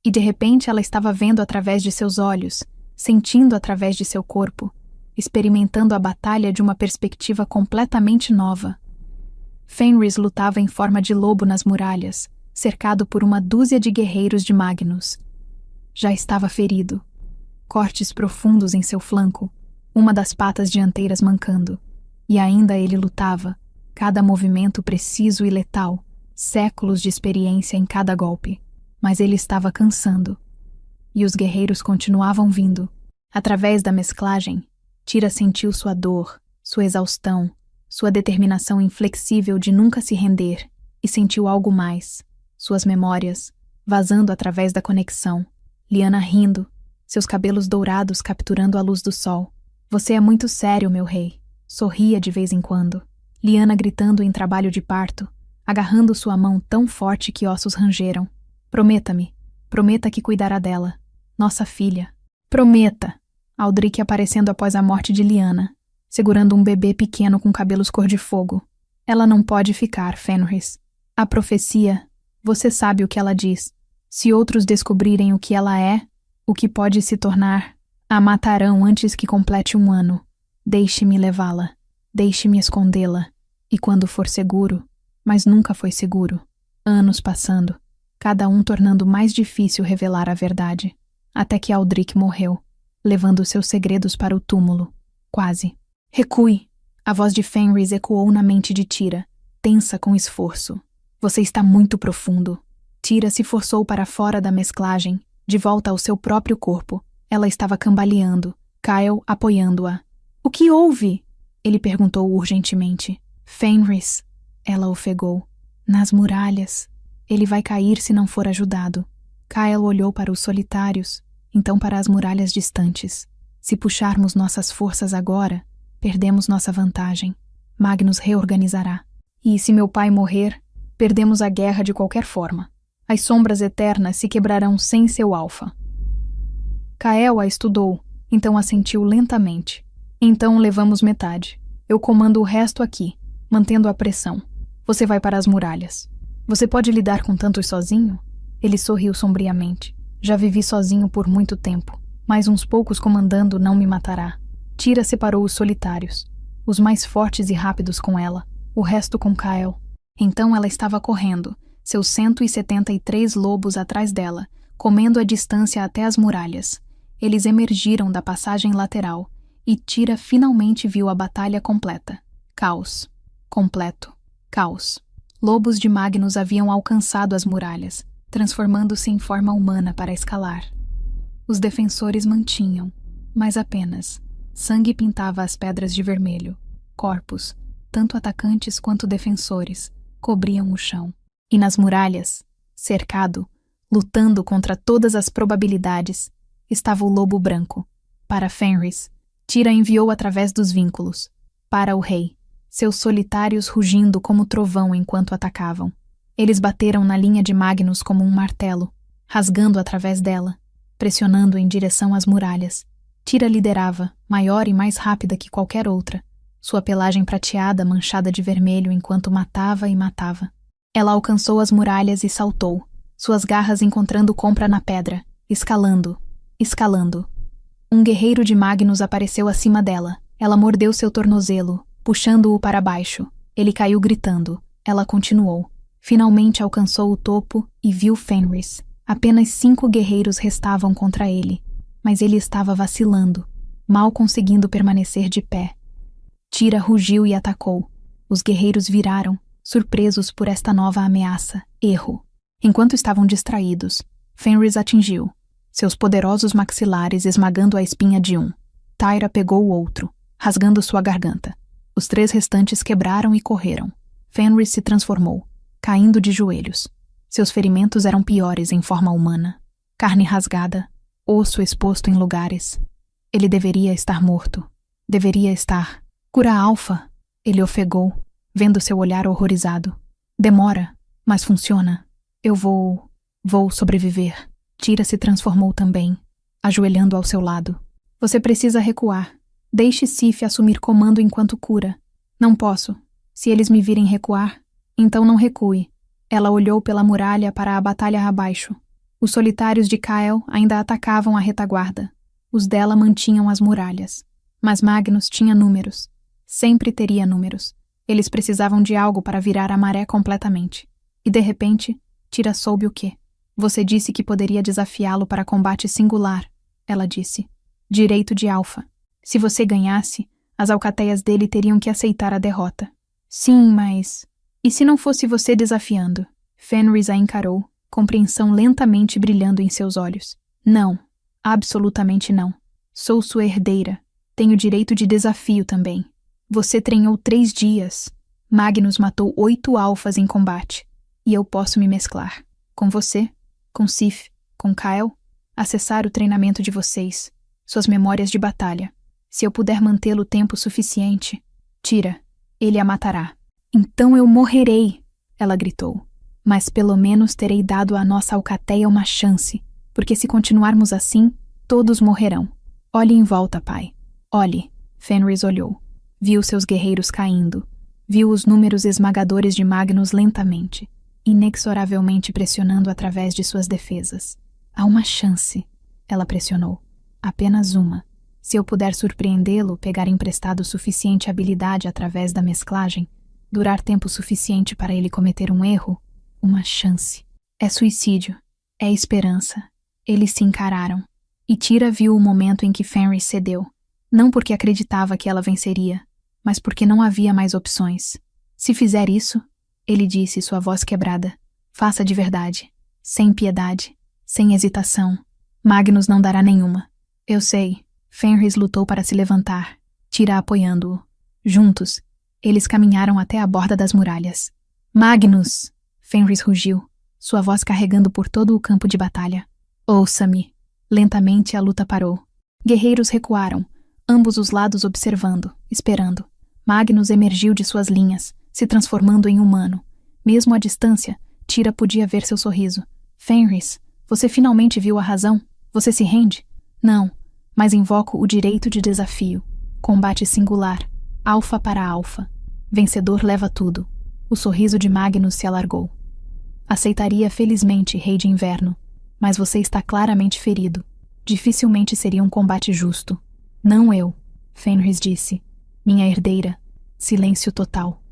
E de repente ela estava vendo através de seus olhos, sentindo através de seu corpo, experimentando a batalha de uma perspectiva completamente nova. Fenris lutava em forma de lobo nas muralhas, cercado por uma dúzia de guerreiros de Magnus. Já estava ferido. Cortes profundos em seu flanco, uma das patas dianteiras mancando. E ainda ele lutava, cada movimento preciso e letal, séculos de experiência em cada golpe. Mas ele estava cansando. E os guerreiros continuavam vindo. Através da mesclagem, Tira sentiu sua dor, sua exaustão, sua determinação inflexível de nunca se render, e sentiu algo mais, suas memórias, vazando através da conexão. Lyanna rindo, seus cabelos dourados capturando a luz do sol. Você é muito sério, meu rei. Sorria de vez em quando. Lyanna gritando em trabalho de parto, agarrando sua mão tão forte que ossos rangeram. Prometa-me. Prometa que cuidará dela. Nossa filha. Prometa. Aldrich aparecendo após a morte de Lyanna, segurando um bebê pequeno com cabelos cor de fogo. Ela não pode ficar, Fenris. A profecia, você sabe o que ela diz. Se outros descobrirem o que ela é, o que pode se tornar, a matarão antes que complete 1 ano. Deixe-me levá-la. Deixe-me escondê-la. E quando for seguro, mas nunca foi seguro. Anos passando, cada um tornando mais difícil revelar a verdade. Até que Aldrich morreu, levando seus segredos para o túmulo. Quase. Recue! A voz de Fenris ecoou na mente de Tira, tensa com esforço. Você está muito profundo. Tira se forçou para fora da mesclagem, de volta ao seu próprio corpo. Ela estava cambaleando, Kyle apoiando-a. O que houve? Ele perguntou urgentemente. Fenris. Ela ofegou. Nas muralhas. Ele vai cair se não for ajudado. Kyle olhou para os solitários, então para as muralhas distantes. Se puxarmos nossas forças agora, perdemos nossa vantagem. Magnus reorganizará. E se meu pai morrer, perdemos a guerra de qualquer forma. As sombras eternas se quebrarão sem seu alfa. Kael a estudou, então assentiu lentamente. Então levamos metade. Eu comando o resto aqui, mantendo a pressão. Você vai para as muralhas. Você pode lidar com tantos sozinho? Ele sorriu sombriamente. Já vivi sozinho por muito tempo, mas uns poucos comandando não me matará. Tira separou os solitários, os mais fortes e rápidos com ela, o resto com Kyle. Então ela estava correndo, seus 173 lobos atrás dela, comendo a distância até as muralhas. Eles emergiram da passagem lateral, e Tira finalmente viu a batalha completa. Caos. Completo. Caos. Lobos de Magnus haviam alcançado as muralhas, transformando-se em forma humana para escalar. Os defensores mantinham, mas apenas. Sangue pintava as pedras de vermelho. Corpos, tanto atacantes quanto defensores, cobriam o chão. E nas muralhas, cercado, lutando contra todas as probabilidades, estava o lobo branco. Para Fenris, Tira enviou através dos vínculos. Para o rei, seus solitários rugindo como trovão enquanto atacavam. Eles bateram na linha de Magnus como um martelo, rasgando através dela, pressionando em direção às muralhas. Tira liderava, maior e mais rápida que qualquer outra, sua pelagem prateada manchada de vermelho enquanto matava e matava. Ela alcançou as muralhas e saltou, suas garras encontrando compra na pedra, escalando, escalando. Um guerreiro de Magnus apareceu acima dela. Ela mordeu seu tornozelo, puxando-o para baixo. Ele caiu gritando. Ela continuou. Finalmente alcançou o topo e viu Fenris. Apenas 5 guerreiros restavam contra ele, mas ele estava vacilando, mal conseguindo permanecer de pé. Tira rugiu e atacou. Os guerreiros viraram, surpresos por esta nova ameaça. Erro. Enquanto estavam distraídos, Fenris atingiu, seus poderosos maxilares esmagando a espinha de um. Tyra pegou o outro, rasgando sua garganta. Os 3 restantes quebraram e correram. Fenris se transformou, caindo de joelhos. Seus ferimentos eram piores em forma humana. Carne rasgada, osso exposto em lugares. Ele deveria estar morto. Deveria estar. Cura alfa! Ele ofegou, vendo seu olhar horrorizado. Demora, mas funciona. Eu vou sobreviver. Tira se transformou também, ajoelhando ao seu lado. Você precisa recuar. Deixe Sif assumir comando enquanto cura. Não posso. Se eles me virem recuar, então não recue. Ela olhou pela muralha para a batalha abaixo. Os solitários de Kael ainda atacavam a retaguarda. Os dela mantinham as muralhas. Mas Magnus tinha números. Sempre teria números. Eles precisavam de algo para virar a maré completamente. E, de repente, Tira soube o quê? Você disse que poderia desafiá-lo para combate singular, ela disse. Direito de Alfa. Se você ganhasse, as alcateias dele teriam que aceitar a derrota. Sim, mas... E se não fosse você desafiando? Fenris a encarou, compreensão lentamente brilhando em seus olhos. Não. Absolutamente não. Sou sua herdeira. Tenho direito de desafio também. Você treinou 3 dias. Magnus matou 8 alfas em combate. E eu posso me mesclar. Com você, com Sif, com Kael, acessar o treinamento de vocês, suas memórias de batalha. Se eu puder mantê-lo tempo suficiente, Tira, ele a matará. Então eu morrerei, ela gritou. Mas pelo menos terei dado à nossa alcateia uma chance, porque se continuarmos assim, todos morrerão. Olhe em volta, pai. Olhe. Fenris olhou. Viu seus guerreiros caindo. Viu os números esmagadores de Magnus lentamente, inexoravelmente pressionando através de suas defesas. Há uma chance, ela pressionou. Apenas uma. Se eu puder surpreendê-lo, pegar emprestado suficiente habilidade através da mesclagem, durar tempo suficiente para ele cometer um erro, uma chance. É suicídio. É esperança. Eles se encararam. E Tira viu o momento em que Fenris cedeu. Não porque acreditava que ela venceria, mas porque não havia mais opções. Se fizer isso, ele disse, sua voz quebrada, faça de verdade, sem piedade, sem hesitação. Magnus não dará nenhuma. Eu sei. Fenris lutou para se levantar, Tira apoiando-o. Juntos, eles caminharam até a borda das muralhas. Magnus! Fenris rugiu, sua voz carregando por todo o campo de batalha. Ouça-me. Lentamente a luta parou. Guerreiros recuaram, ambos os lados observando, esperando. Magnus emergiu de suas linhas, se transformando em humano. Mesmo à distância, Tira podia ver seu sorriso. Fenris, você finalmente viu a razão? Você se rende? Não, mas invoco o direito de desafio. Combate singular. Alfa para alfa. Vencedor leva tudo. O sorriso de Magnus se alargou. Aceitaria felizmente, Rei de Inverno, mas você está claramente ferido. Dificilmente seria um combate justo. Não eu, Fenris disse. Minha herdeira. Silêncio total.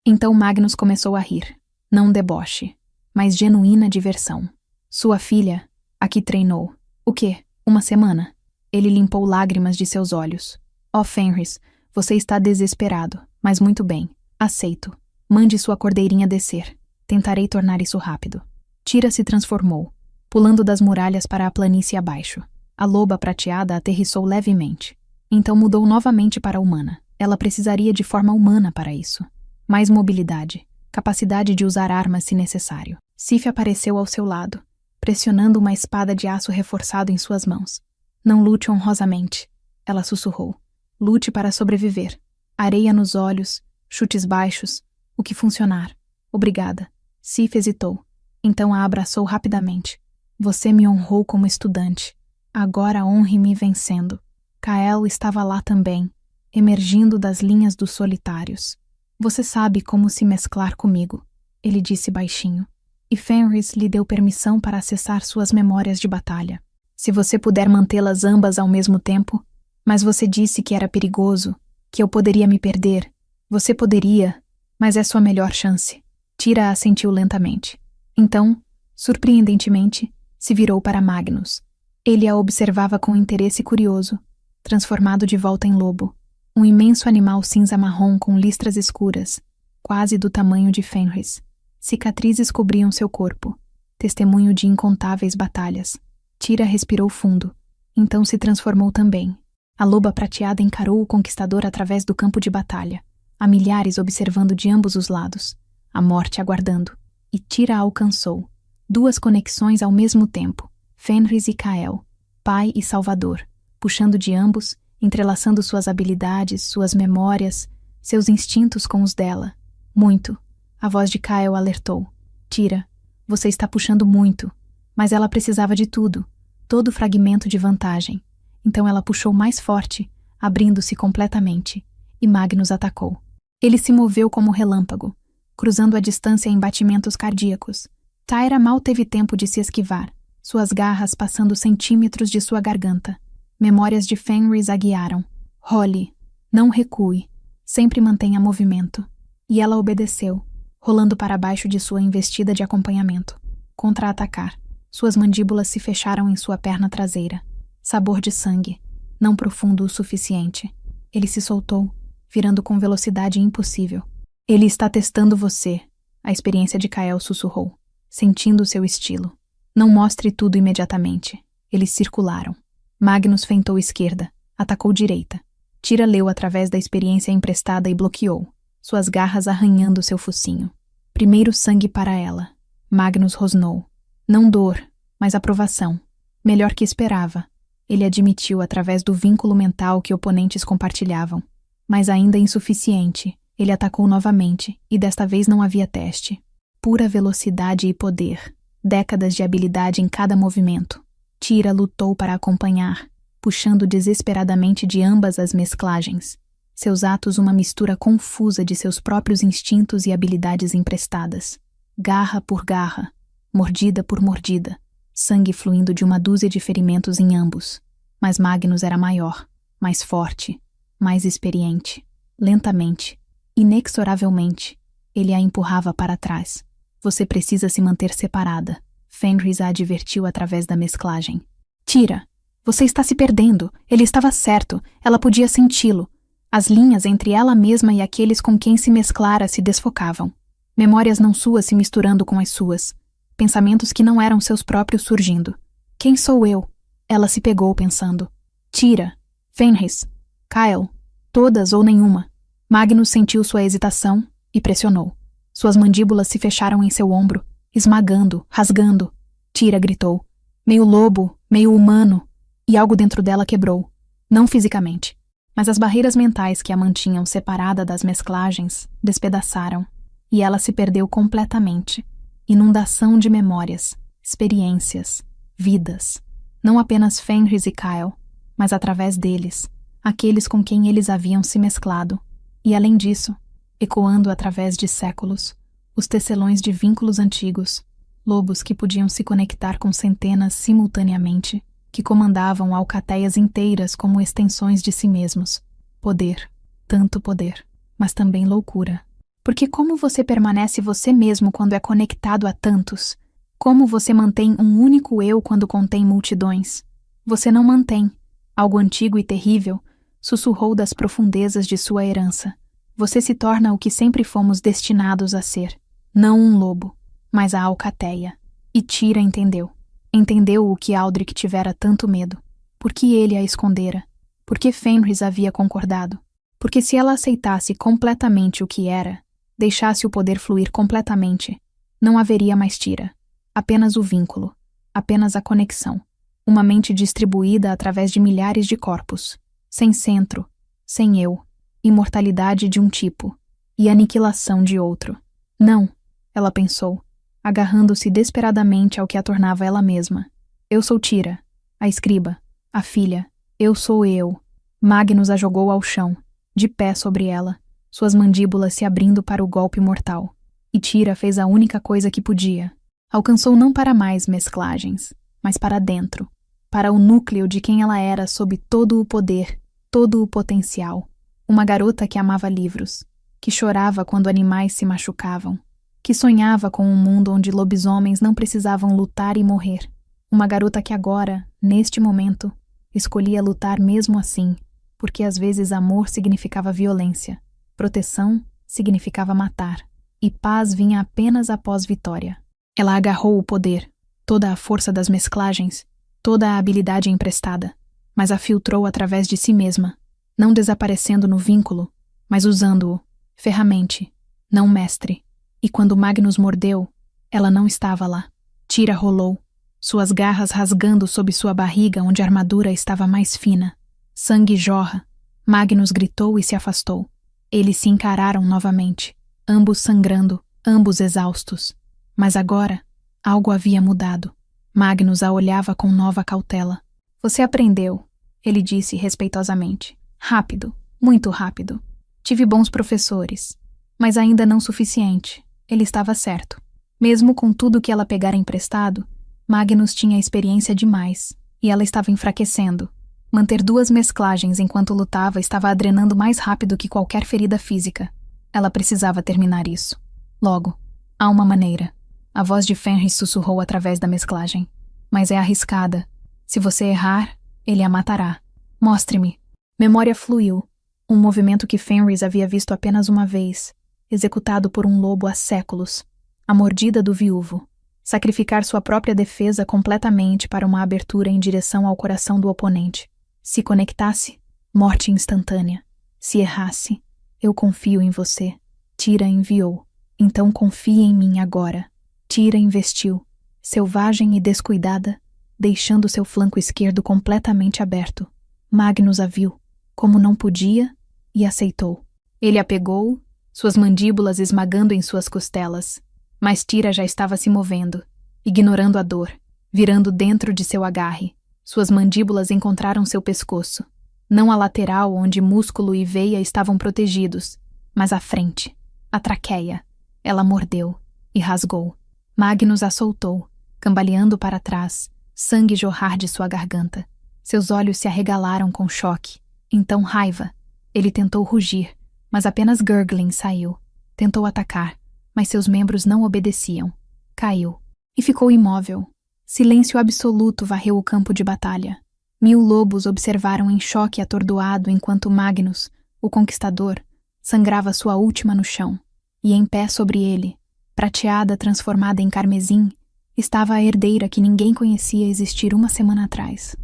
Então Magnus começou a rir. Não deboche, mas genuína diversão. Sua filha, a que treinou. O quê? Uma semana? Ele limpou lágrimas de seus olhos. Oh, Fenris, você está desesperado, mas muito bem. Aceito. Mande sua cordeirinha descer. Tentarei tornar isso rápido. Tira se transformou, pulando das muralhas para a planície abaixo. A loba prateada aterrissou levemente. Então mudou novamente para humana. Ela precisaria de forma humana para isso. Mais mobilidade, capacidade de usar armas se necessário. Sif apareceu ao seu lado, pressionando uma espada de aço reforçado em suas mãos. Não lute honrosamente, ela sussurrou. Lute para sobreviver. Areia nos olhos, chutes baixos, o que funcionar. Obrigada. Sif hesitou. Então a abraçou rapidamente. Você me honrou como estudante. Agora honre-me vencendo. Kael estava lá também, emergindo das linhas dos solitários. Você sabe como se mesclar comigo, ele disse baixinho. E Fenris lhe deu permissão para acessar suas memórias de batalha. Se você puder mantê-las ambas ao mesmo tempo, mas você disse que era perigoso, que eu poderia me perder. Você poderia, mas é sua melhor chance. Tira assentiu lentamente. Então, surpreendentemente, se virou para Magnus. Ele a observava com interesse curioso, transformado de volta em lobo. Um imenso animal cinza-marrom com listras escuras, quase do tamanho de Fenris. Cicatrizes cobriam seu corpo, testemunho de incontáveis batalhas. Tira respirou fundo, então se transformou também. A loba prateada encarou o conquistador através do campo de batalha, a milhares observando de ambos os lados, a morte aguardando. E Tira a alcançou. 2 conexões ao mesmo tempo, Fenris e Kael, pai e salvador, puxando de ambos, entrelaçando suas habilidades, suas memórias, seus instintos com os dela. Muito. A voz de Kael alertou. Tira, você está puxando muito. Mas ela precisava de tudo, todo fragmento de vantagem. Então ela puxou mais forte, abrindo-se completamente, e Magnus atacou. Ele se moveu como relâmpago, cruzando a distância em batimentos cardíacos. Tyra mal teve tempo de se esquivar, suas garras passando centímetros de sua garganta. Memórias de Fenris a guiaram. Role, não recue, sempre mantenha movimento. E ela obedeceu, rolando para baixo de sua investida de acompanhamento. Contra-atacar. Suas mandíbulas se fecharam em sua perna traseira. Sabor de sangue, não profundo o suficiente. Ele se soltou, virando com velocidade impossível. Ele está testando você, a experiência de Kael sussurrou, sentindo seu estilo. Não mostre tudo imediatamente. Eles circularam. Magnus feintou esquerda, atacou direita. Tyra leu através da experiência emprestada e bloqueou, suas garras arranhando seu focinho. Primeiro sangue para ela. Magnus rosnou. Não dor, mas aprovação. Melhor que esperava. Ele admitiu através do vínculo mental que oponentes compartilhavam. Mas ainda insuficiente, ele atacou novamente, e desta vez não havia teste. Pura velocidade e poder. Décadas de habilidade em cada movimento. Tyra lutou para acompanhar, puxando desesperadamente de ambas as mesclagens. Seus atos uma mistura confusa de seus próprios instintos e habilidades emprestadas. Garra por garra, mordida por mordida, sangue fluindo de uma dúzia de ferimentos em ambos. Mas Magnus era maior, mais forte, mais experiente. Lentamente, inexoravelmente, ele a empurrava para trás. Você precisa se manter separada, Fenris a advertiu através da mesclagem. Tyra, você está se perdendo. Ele estava certo, ela podia senti-lo. As linhas entre ela mesma e aqueles com quem se mesclara se desfocavam. Memórias não suas se misturando com as suas. Pensamentos que não eram seus próprios surgindo. Quem sou eu? Ela se pegou pensando. Tyra, Fenris, Kyle, todas ou nenhuma. Magnus sentiu sua hesitação e pressionou. Suas mandíbulas se fecharam em seu ombro, esmagando, rasgando. Tyra gritou. Meio lobo, meio humano. E algo dentro dela quebrou. Não fisicamente, mas as barreiras mentais que a mantinham separada das mesclagens despedaçaram. E ela se perdeu completamente. Inundação de memórias, experiências, vidas. Não apenas Fenris e Kyle, mas através deles, aqueles com quem eles haviam se mesclado. E além disso, ecoando através de séculos, os tecelões de vínculos antigos, lobos que podiam se conectar com centenas simultaneamente, que comandavam alcateias inteiras como extensões de si mesmos. Poder, tanto poder, mas também loucura. Porque como você permanece você mesmo quando é conectado a tantos? Como você mantém um único eu quando contém multidões? Você não mantém. Algo antigo e terrível sussurrou das profundezas de sua herança. Você se torna o que sempre fomos destinados a ser. Não um lobo, mas a alcateia. E Tyra entendeu. Entendeu o que Aldrich tivera tanto medo. Por que ele a escondera? Por que Fenris havia concordado? Porque se ela aceitasse completamente o que era, deixasse o poder fluir completamente, não haveria mais Tyra. Apenas o vínculo. Apenas a conexão. Uma mente distribuída através de milhares de corpos. Sem centro. Sem eu. Imortalidade de um tipo. E aniquilação de outro. Não, ela pensou, agarrando-se desesperadamente ao que a tornava ela mesma. Eu sou Tyra, a escriba, a filha. Eu sou eu. Magnus a jogou ao chão, de pé sobre ela, suas mandíbulas se abrindo para o golpe mortal. E Tyra fez a única coisa que podia. Alcançou não para mais mesclagens, mas para dentro, para o núcleo de quem ela era sob todo o poder, todo o potencial. Uma garota que amava livros, que chorava quando animais se machucavam, que sonhava com um mundo onde lobisomens não precisavam lutar e morrer. Uma garota que agora, neste momento, escolhia lutar mesmo assim, porque às vezes amor significava violência, proteção significava matar, e paz vinha apenas após vitória. Ela agarrou o poder, toda a força das mesclagens, toda a habilidade emprestada, mas a filtrou através de si mesma, não desaparecendo no vínculo, mas usando-o, ferramente, não mestre. E quando Magnus mordeu, ela não estava lá. Tyra rolou, suas garras rasgando sob sua barriga onde a armadura estava mais fina. Sangue jorra. Magnus gritou e se afastou. Eles se encararam novamente, ambos sangrando, ambos exaustos. Mas agora, algo havia mudado. Magnus a olhava com nova cautela. Você aprendeu. ele disse respeitosamente. Rápido, muito rápido. Tive bons professores, mas ainda não suficiente. Ele estava certo. Mesmo com tudo que ela pegara emprestado, Magnus tinha experiência demais, e ela estava enfraquecendo. Manter 2 mesclagens enquanto lutava estava a drenando mais rápido que qualquer ferida física. Ela precisava terminar isso. Logo, há uma maneira. A voz de Fenris sussurrou através da mesclagem. Mas é arriscada. Se você errar, ele a matará. Mostre-me. Memória fluiu. Um movimento que Fenris havia visto apenas uma vez, executado por um lobo há séculos. A mordida do viúvo. Sacrificar sua própria defesa completamente para uma abertura em direção ao coração do oponente. Se conectasse, morte instantânea. Se errasse, eu confio em você. Tira enviou. Então confie em mim agora. Tira investiu. Selvagem e descuidada, deixando seu flanco esquerdo completamente aberto. Magnus a viu, como não podia, e aceitou. Ele a pegou, suas mandíbulas esmagando em suas costelas. Mas Tira já estava se movendo, ignorando a dor, virando dentro de seu agarre. Suas mandíbulas encontraram seu pescoço. Não a lateral, onde músculo e veia estavam protegidos, mas a frente, a traqueia. Ela mordeu e rasgou. Magnus a soltou, cambaleando para trás, sangue jorrar de sua garganta. Seus olhos se arregalaram com choque. Então raiva. Ele tentou rugir, mas apenas gurgling saiu. Tentou atacar, mas seus membros não obedeciam. Caiu. E ficou imóvel. Silêncio absoluto varreu o campo de batalha. 1000 lobos observaram em choque atordoado enquanto Magnus, o conquistador, sangrava sua última no chão. E em pé sobre ele, prateada transformada em carmesim, estava a herdeira que ninguém conhecia existir uma semana atrás.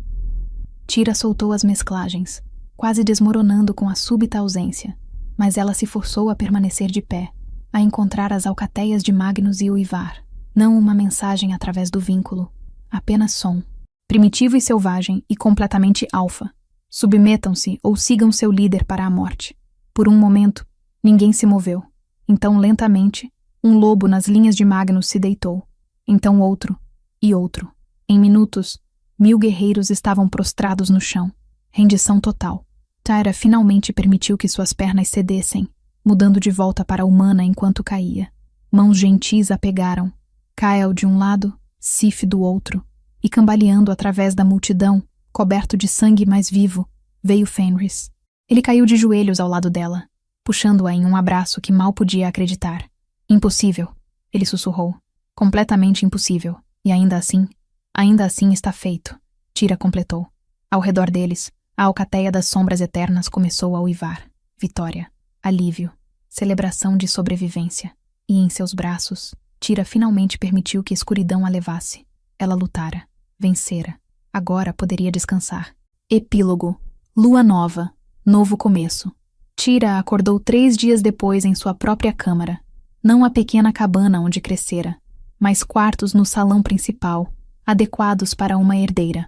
Tira soltou as mesclagens, quase desmoronando com a súbita ausência, mas ela se forçou a permanecer de pé, a encontrar as alcateias de Magnus e uivar. Não uma mensagem através do vínculo, apenas som. Primitivo e selvagem e completamente alfa. Submetam-se ou sigam seu líder para a morte. Por um momento, ninguém se moveu. Então, lentamente, um lobo nas linhas de Magnus se deitou. Então outro, e outro. Em minutos, 1000 guerreiros estavam prostrados no chão. Rendição total. Tyra finalmente permitiu que suas pernas cedessem, mudando de volta para a humana enquanto caía. Mãos gentis a pegaram. Kyle de um lado, Sif do outro. E cambaleando através da multidão, coberto de sangue mais vivo, veio Fenris. Ele caiu de joelhos ao lado dela, puxando-a em um abraço que mal podia acreditar. Impossível, ele sussurrou. Completamente impossível. E ainda assim está feito. Tira completou. Ao redor deles, a alcateia das sombras eternas começou a uivar. Vitória. Alívio. Celebração de sobrevivência. E em seus braços, Tira finalmente permitiu que a escuridão a levasse. Ela lutara. Vencera. Agora poderia descansar. Epílogo. Lua nova. Novo começo. Tira acordou 3 dias depois em sua própria câmara. Não a pequena cabana onde crescera, mas quartos no salão principal, adequados para uma herdeira.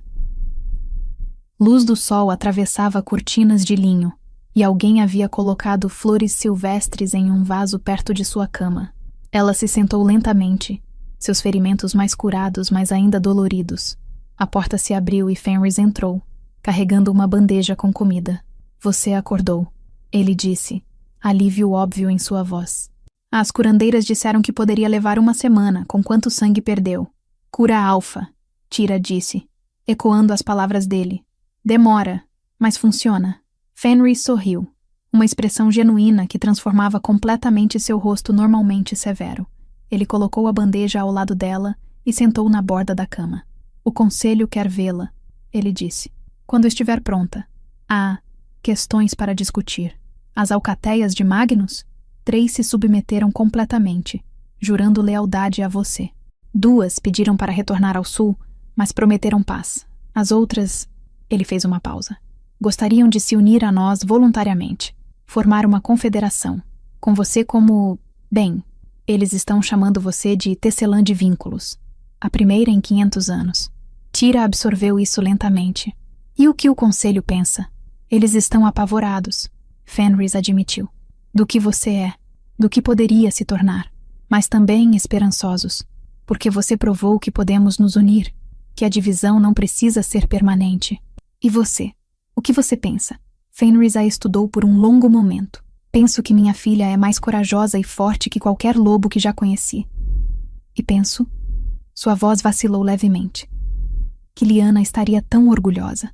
Luz do sol atravessava cortinas de linho, e alguém havia colocado flores silvestres em um vaso perto de sua cama. Ela se sentou lentamente, seus ferimentos mais curados, mas ainda doloridos. A porta se abriu e Fenris entrou, carregando uma bandeja com comida. Você acordou, ele disse, alívio óbvio em sua voz. As curandeiras disseram que poderia levar 1 semana, com quanto sangue perdeu. Cura alfa, Tira disse, ecoando as palavras dele. Demora, mas funciona. Fenris sorriu, uma expressão genuína que transformava completamente seu rosto normalmente severo. Ele colocou a bandeja ao lado dela e sentou na borda da cama. O conselho quer vê-la, ele disse. Quando estiver pronta. Há questões para discutir. As alcateias de Magnus? 3 se submeteram completamente, jurando lealdade a você. 2 pediram para retornar ao sul, mas prometeram paz. As outras... Ele fez uma pausa. Gostariam de se unir a nós voluntariamente. Formar uma confederação. Com você como... Bem, eles estão chamando você de tecelã de vínculos. A primeira em 500 anos. Tira absorveu isso lentamente. E o que o conselho pensa? Eles estão apavorados. Fenris admitiu. Do que você é, do que poderia se tornar, mas também esperançosos, porque você provou que podemos nos unir, que a divisão não precisa ser permanente. E você? O que você pensa? Fenris a estudou por um longo momento. Penso que minha filha é mais corajosa e forte que qualquer lobo que já conheci. E penso... Sua voz vacilou levemente. Que Lyanna estaria tão orgulhosa.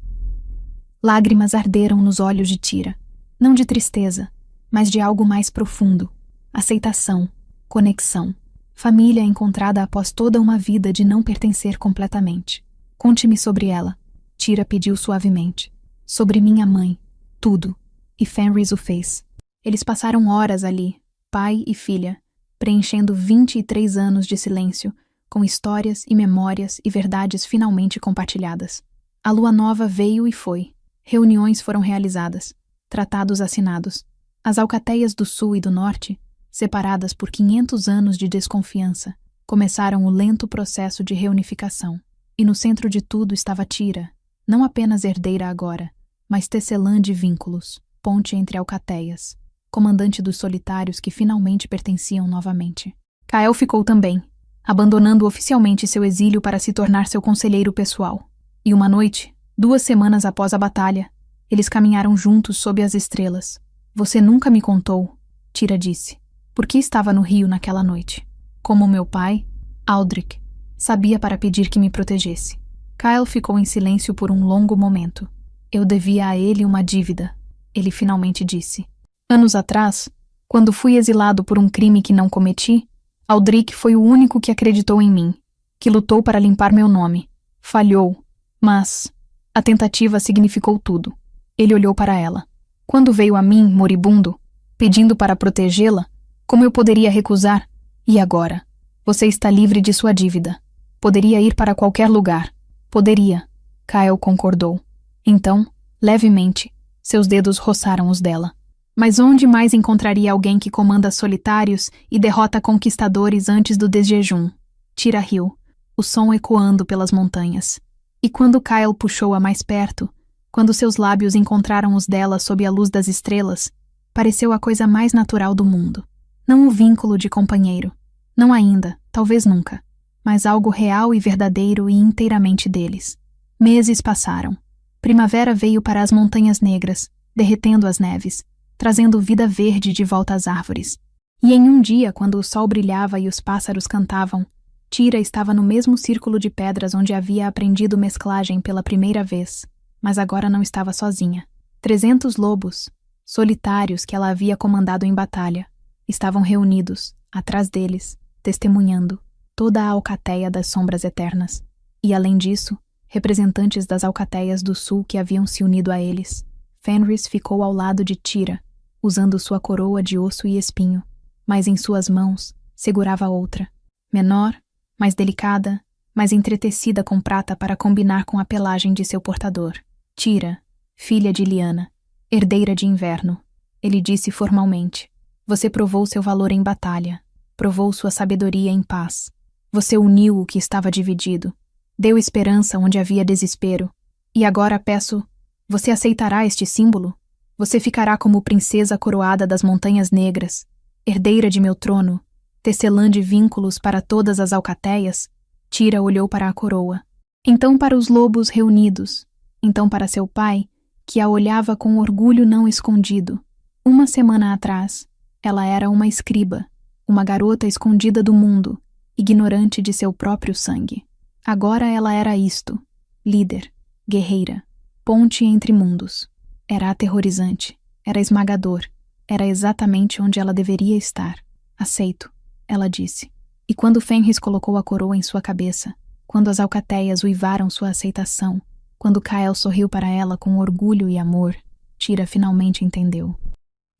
Lágrimas arderam nos olhos de Thyra. Não de tristeza, mas de algo mais profundo. Aceitação, conexão. Família encontrada após toda uma vida de não pertencer completamente. Conte-me sobre ela. Thyra pediu suavemente. Sobre minha mãe. Tudo. E Fenris o fez. Eles passaram horas ali, pai e filha, preenchendo 23 anos de silêncio, com histórias e memórias e verdades finalmente compartilhadas. A lua nova veio e foi. Reuniões foram realizadas. Tratados assinados. As alcateias do sul e do norte, separadas por 500 anos de desconfiança, começaram o lento processo de reunificação. E no centro de tudo estava Thyra, não apenas herdeira agora, mas tecelã de vínculos, ponte entre alcateias, comandante dos solitários que finalmente pertenciam novamente. Kael ficou também, abandonando oficialmente seu exílio para se tornar seu conselheiro pessoal. E uma noite, 2 semanas após a batalha, eles caminharam juntos sob as estrelas. Você nunca me contou, Thyra disse, por que estava no rio naquela noite. Como meu pai, Aldrich, sabia para pedir que me protegesse. Kael ficou em silêncio por um longo momento. Eu devia a ele uma dívida, ele finalmente disse. Anos atrás, quando fui exilado por um crime que não cometi, Aldrich foi o único que acreditou em mim, que lutou para limpar meu nome. Falhou, mas a tentativa significou tudo. Ele olhou para ela. Quando veio a mim, moribundo, pedindo para protegê-la, como eu poderia recusar? E agora? Você está livre de sua dívida. Poderia ir para qualquer lugar. Poderia. Kael concordou. Então, levemente, seus dedos roçaram os dela. Mas onde mais encontraria alguém que comanda solitários e derrota conquistadores antes do desjejum? Thyra riu, o som ecoando pelas montanhas. E quando Kael puxou-a mais perto, quando seus lábios encontraram os dela sob a luz das estrelas, pareceu a coisa mais natural do mundo. Não um vínculo de companheiro. Não ainda, talvez nunca. Mas algo real e verdadeiro e inteiramente deles. Meses passaram. Primavera veio para as montanhas negras, derretendo as neves, trazendo vida verde de volta às árvores. E em um dia, quando o sol brilhava e os pássaros cantavam, Thyra estava no mesmo círculo de pedras onde havia aprendido mesclagem pela primeira vez, mas agora não estava sozinha. 300 lobos, solitários que ela havia comandado em batalha, estavam reunidos, atrás deles, testemunhando toda a alcateia das sombras eternas. E além disso, representantes das alcateias do sul que haviam se unido a eles. Fenris ficou ao lado de Thyra, usando sua coroa de osso e espinho, mas em suas mãos segurava outra, menor, mais delicada, mais entretecida com prata para combinar com a pelagem de seu portador. Thyra, filha de Lyanna, herdeira de inverno, ele disse formalmente. Você provou seu valor em batalha, provou sua sabedoria em paz. Você uniu o que estava dividido, deu esperança onde havia desespero. E agora peço, você aceitará este símbolo? Você ficará como princesa coroada das montanhas negras, herdeira de meu trono, tecelã de vínculos para todas as alcateias? Thyra olhou para a coroa. Então para os lobos reunidos. Então para seu pai, que a olhava com orgulho não escondido. 1 semana atrás, ela era uma escriba, uma garota escondida do mundo, ignorante de seu próprio sangue. Agora ela era isto, líder, guerreira, ponte entre mundos. Era aterrorizante, era esmagador, era exatamente onde ela deveria estar. Aceito, ela disse. E quando Fenris colocou a coroa em sua cabeça, quando as alcateias uivaram sua aceitação, quando Kael sorriu para ela com orgulho e amor, Thyra finalmente entendeu.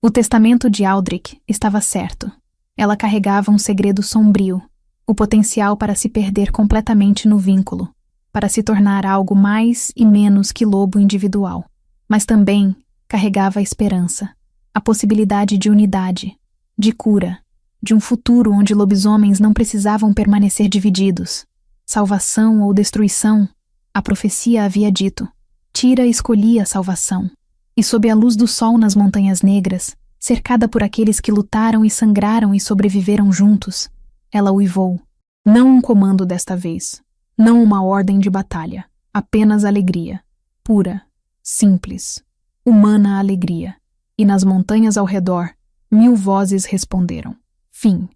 O testamento de Aldrich estava certo. Ela carregava um segredo sombrio, o potencial para se perder completamente no vínculo, para se tornar algo mais e menos que lobo individual. Mas também carregava a esperança, a possibilidade de unidade, de cura, de um futuro onde lobisomens não precisavam permanecer divididos. Salvação ou destruição, a profecia havia dito. Thyra escolhia a salvação. E sob a luz do sol nas montanhas negras, cercada por aqueles que lutaram e sangraram e sobreviveram juntos, ela uivou. Não um comando desta vez, não uma ordem de batalha, apenas alegria, pura, simples, humana alegria, e nas montanhas ao redor, 1000 vozes responderam: fim.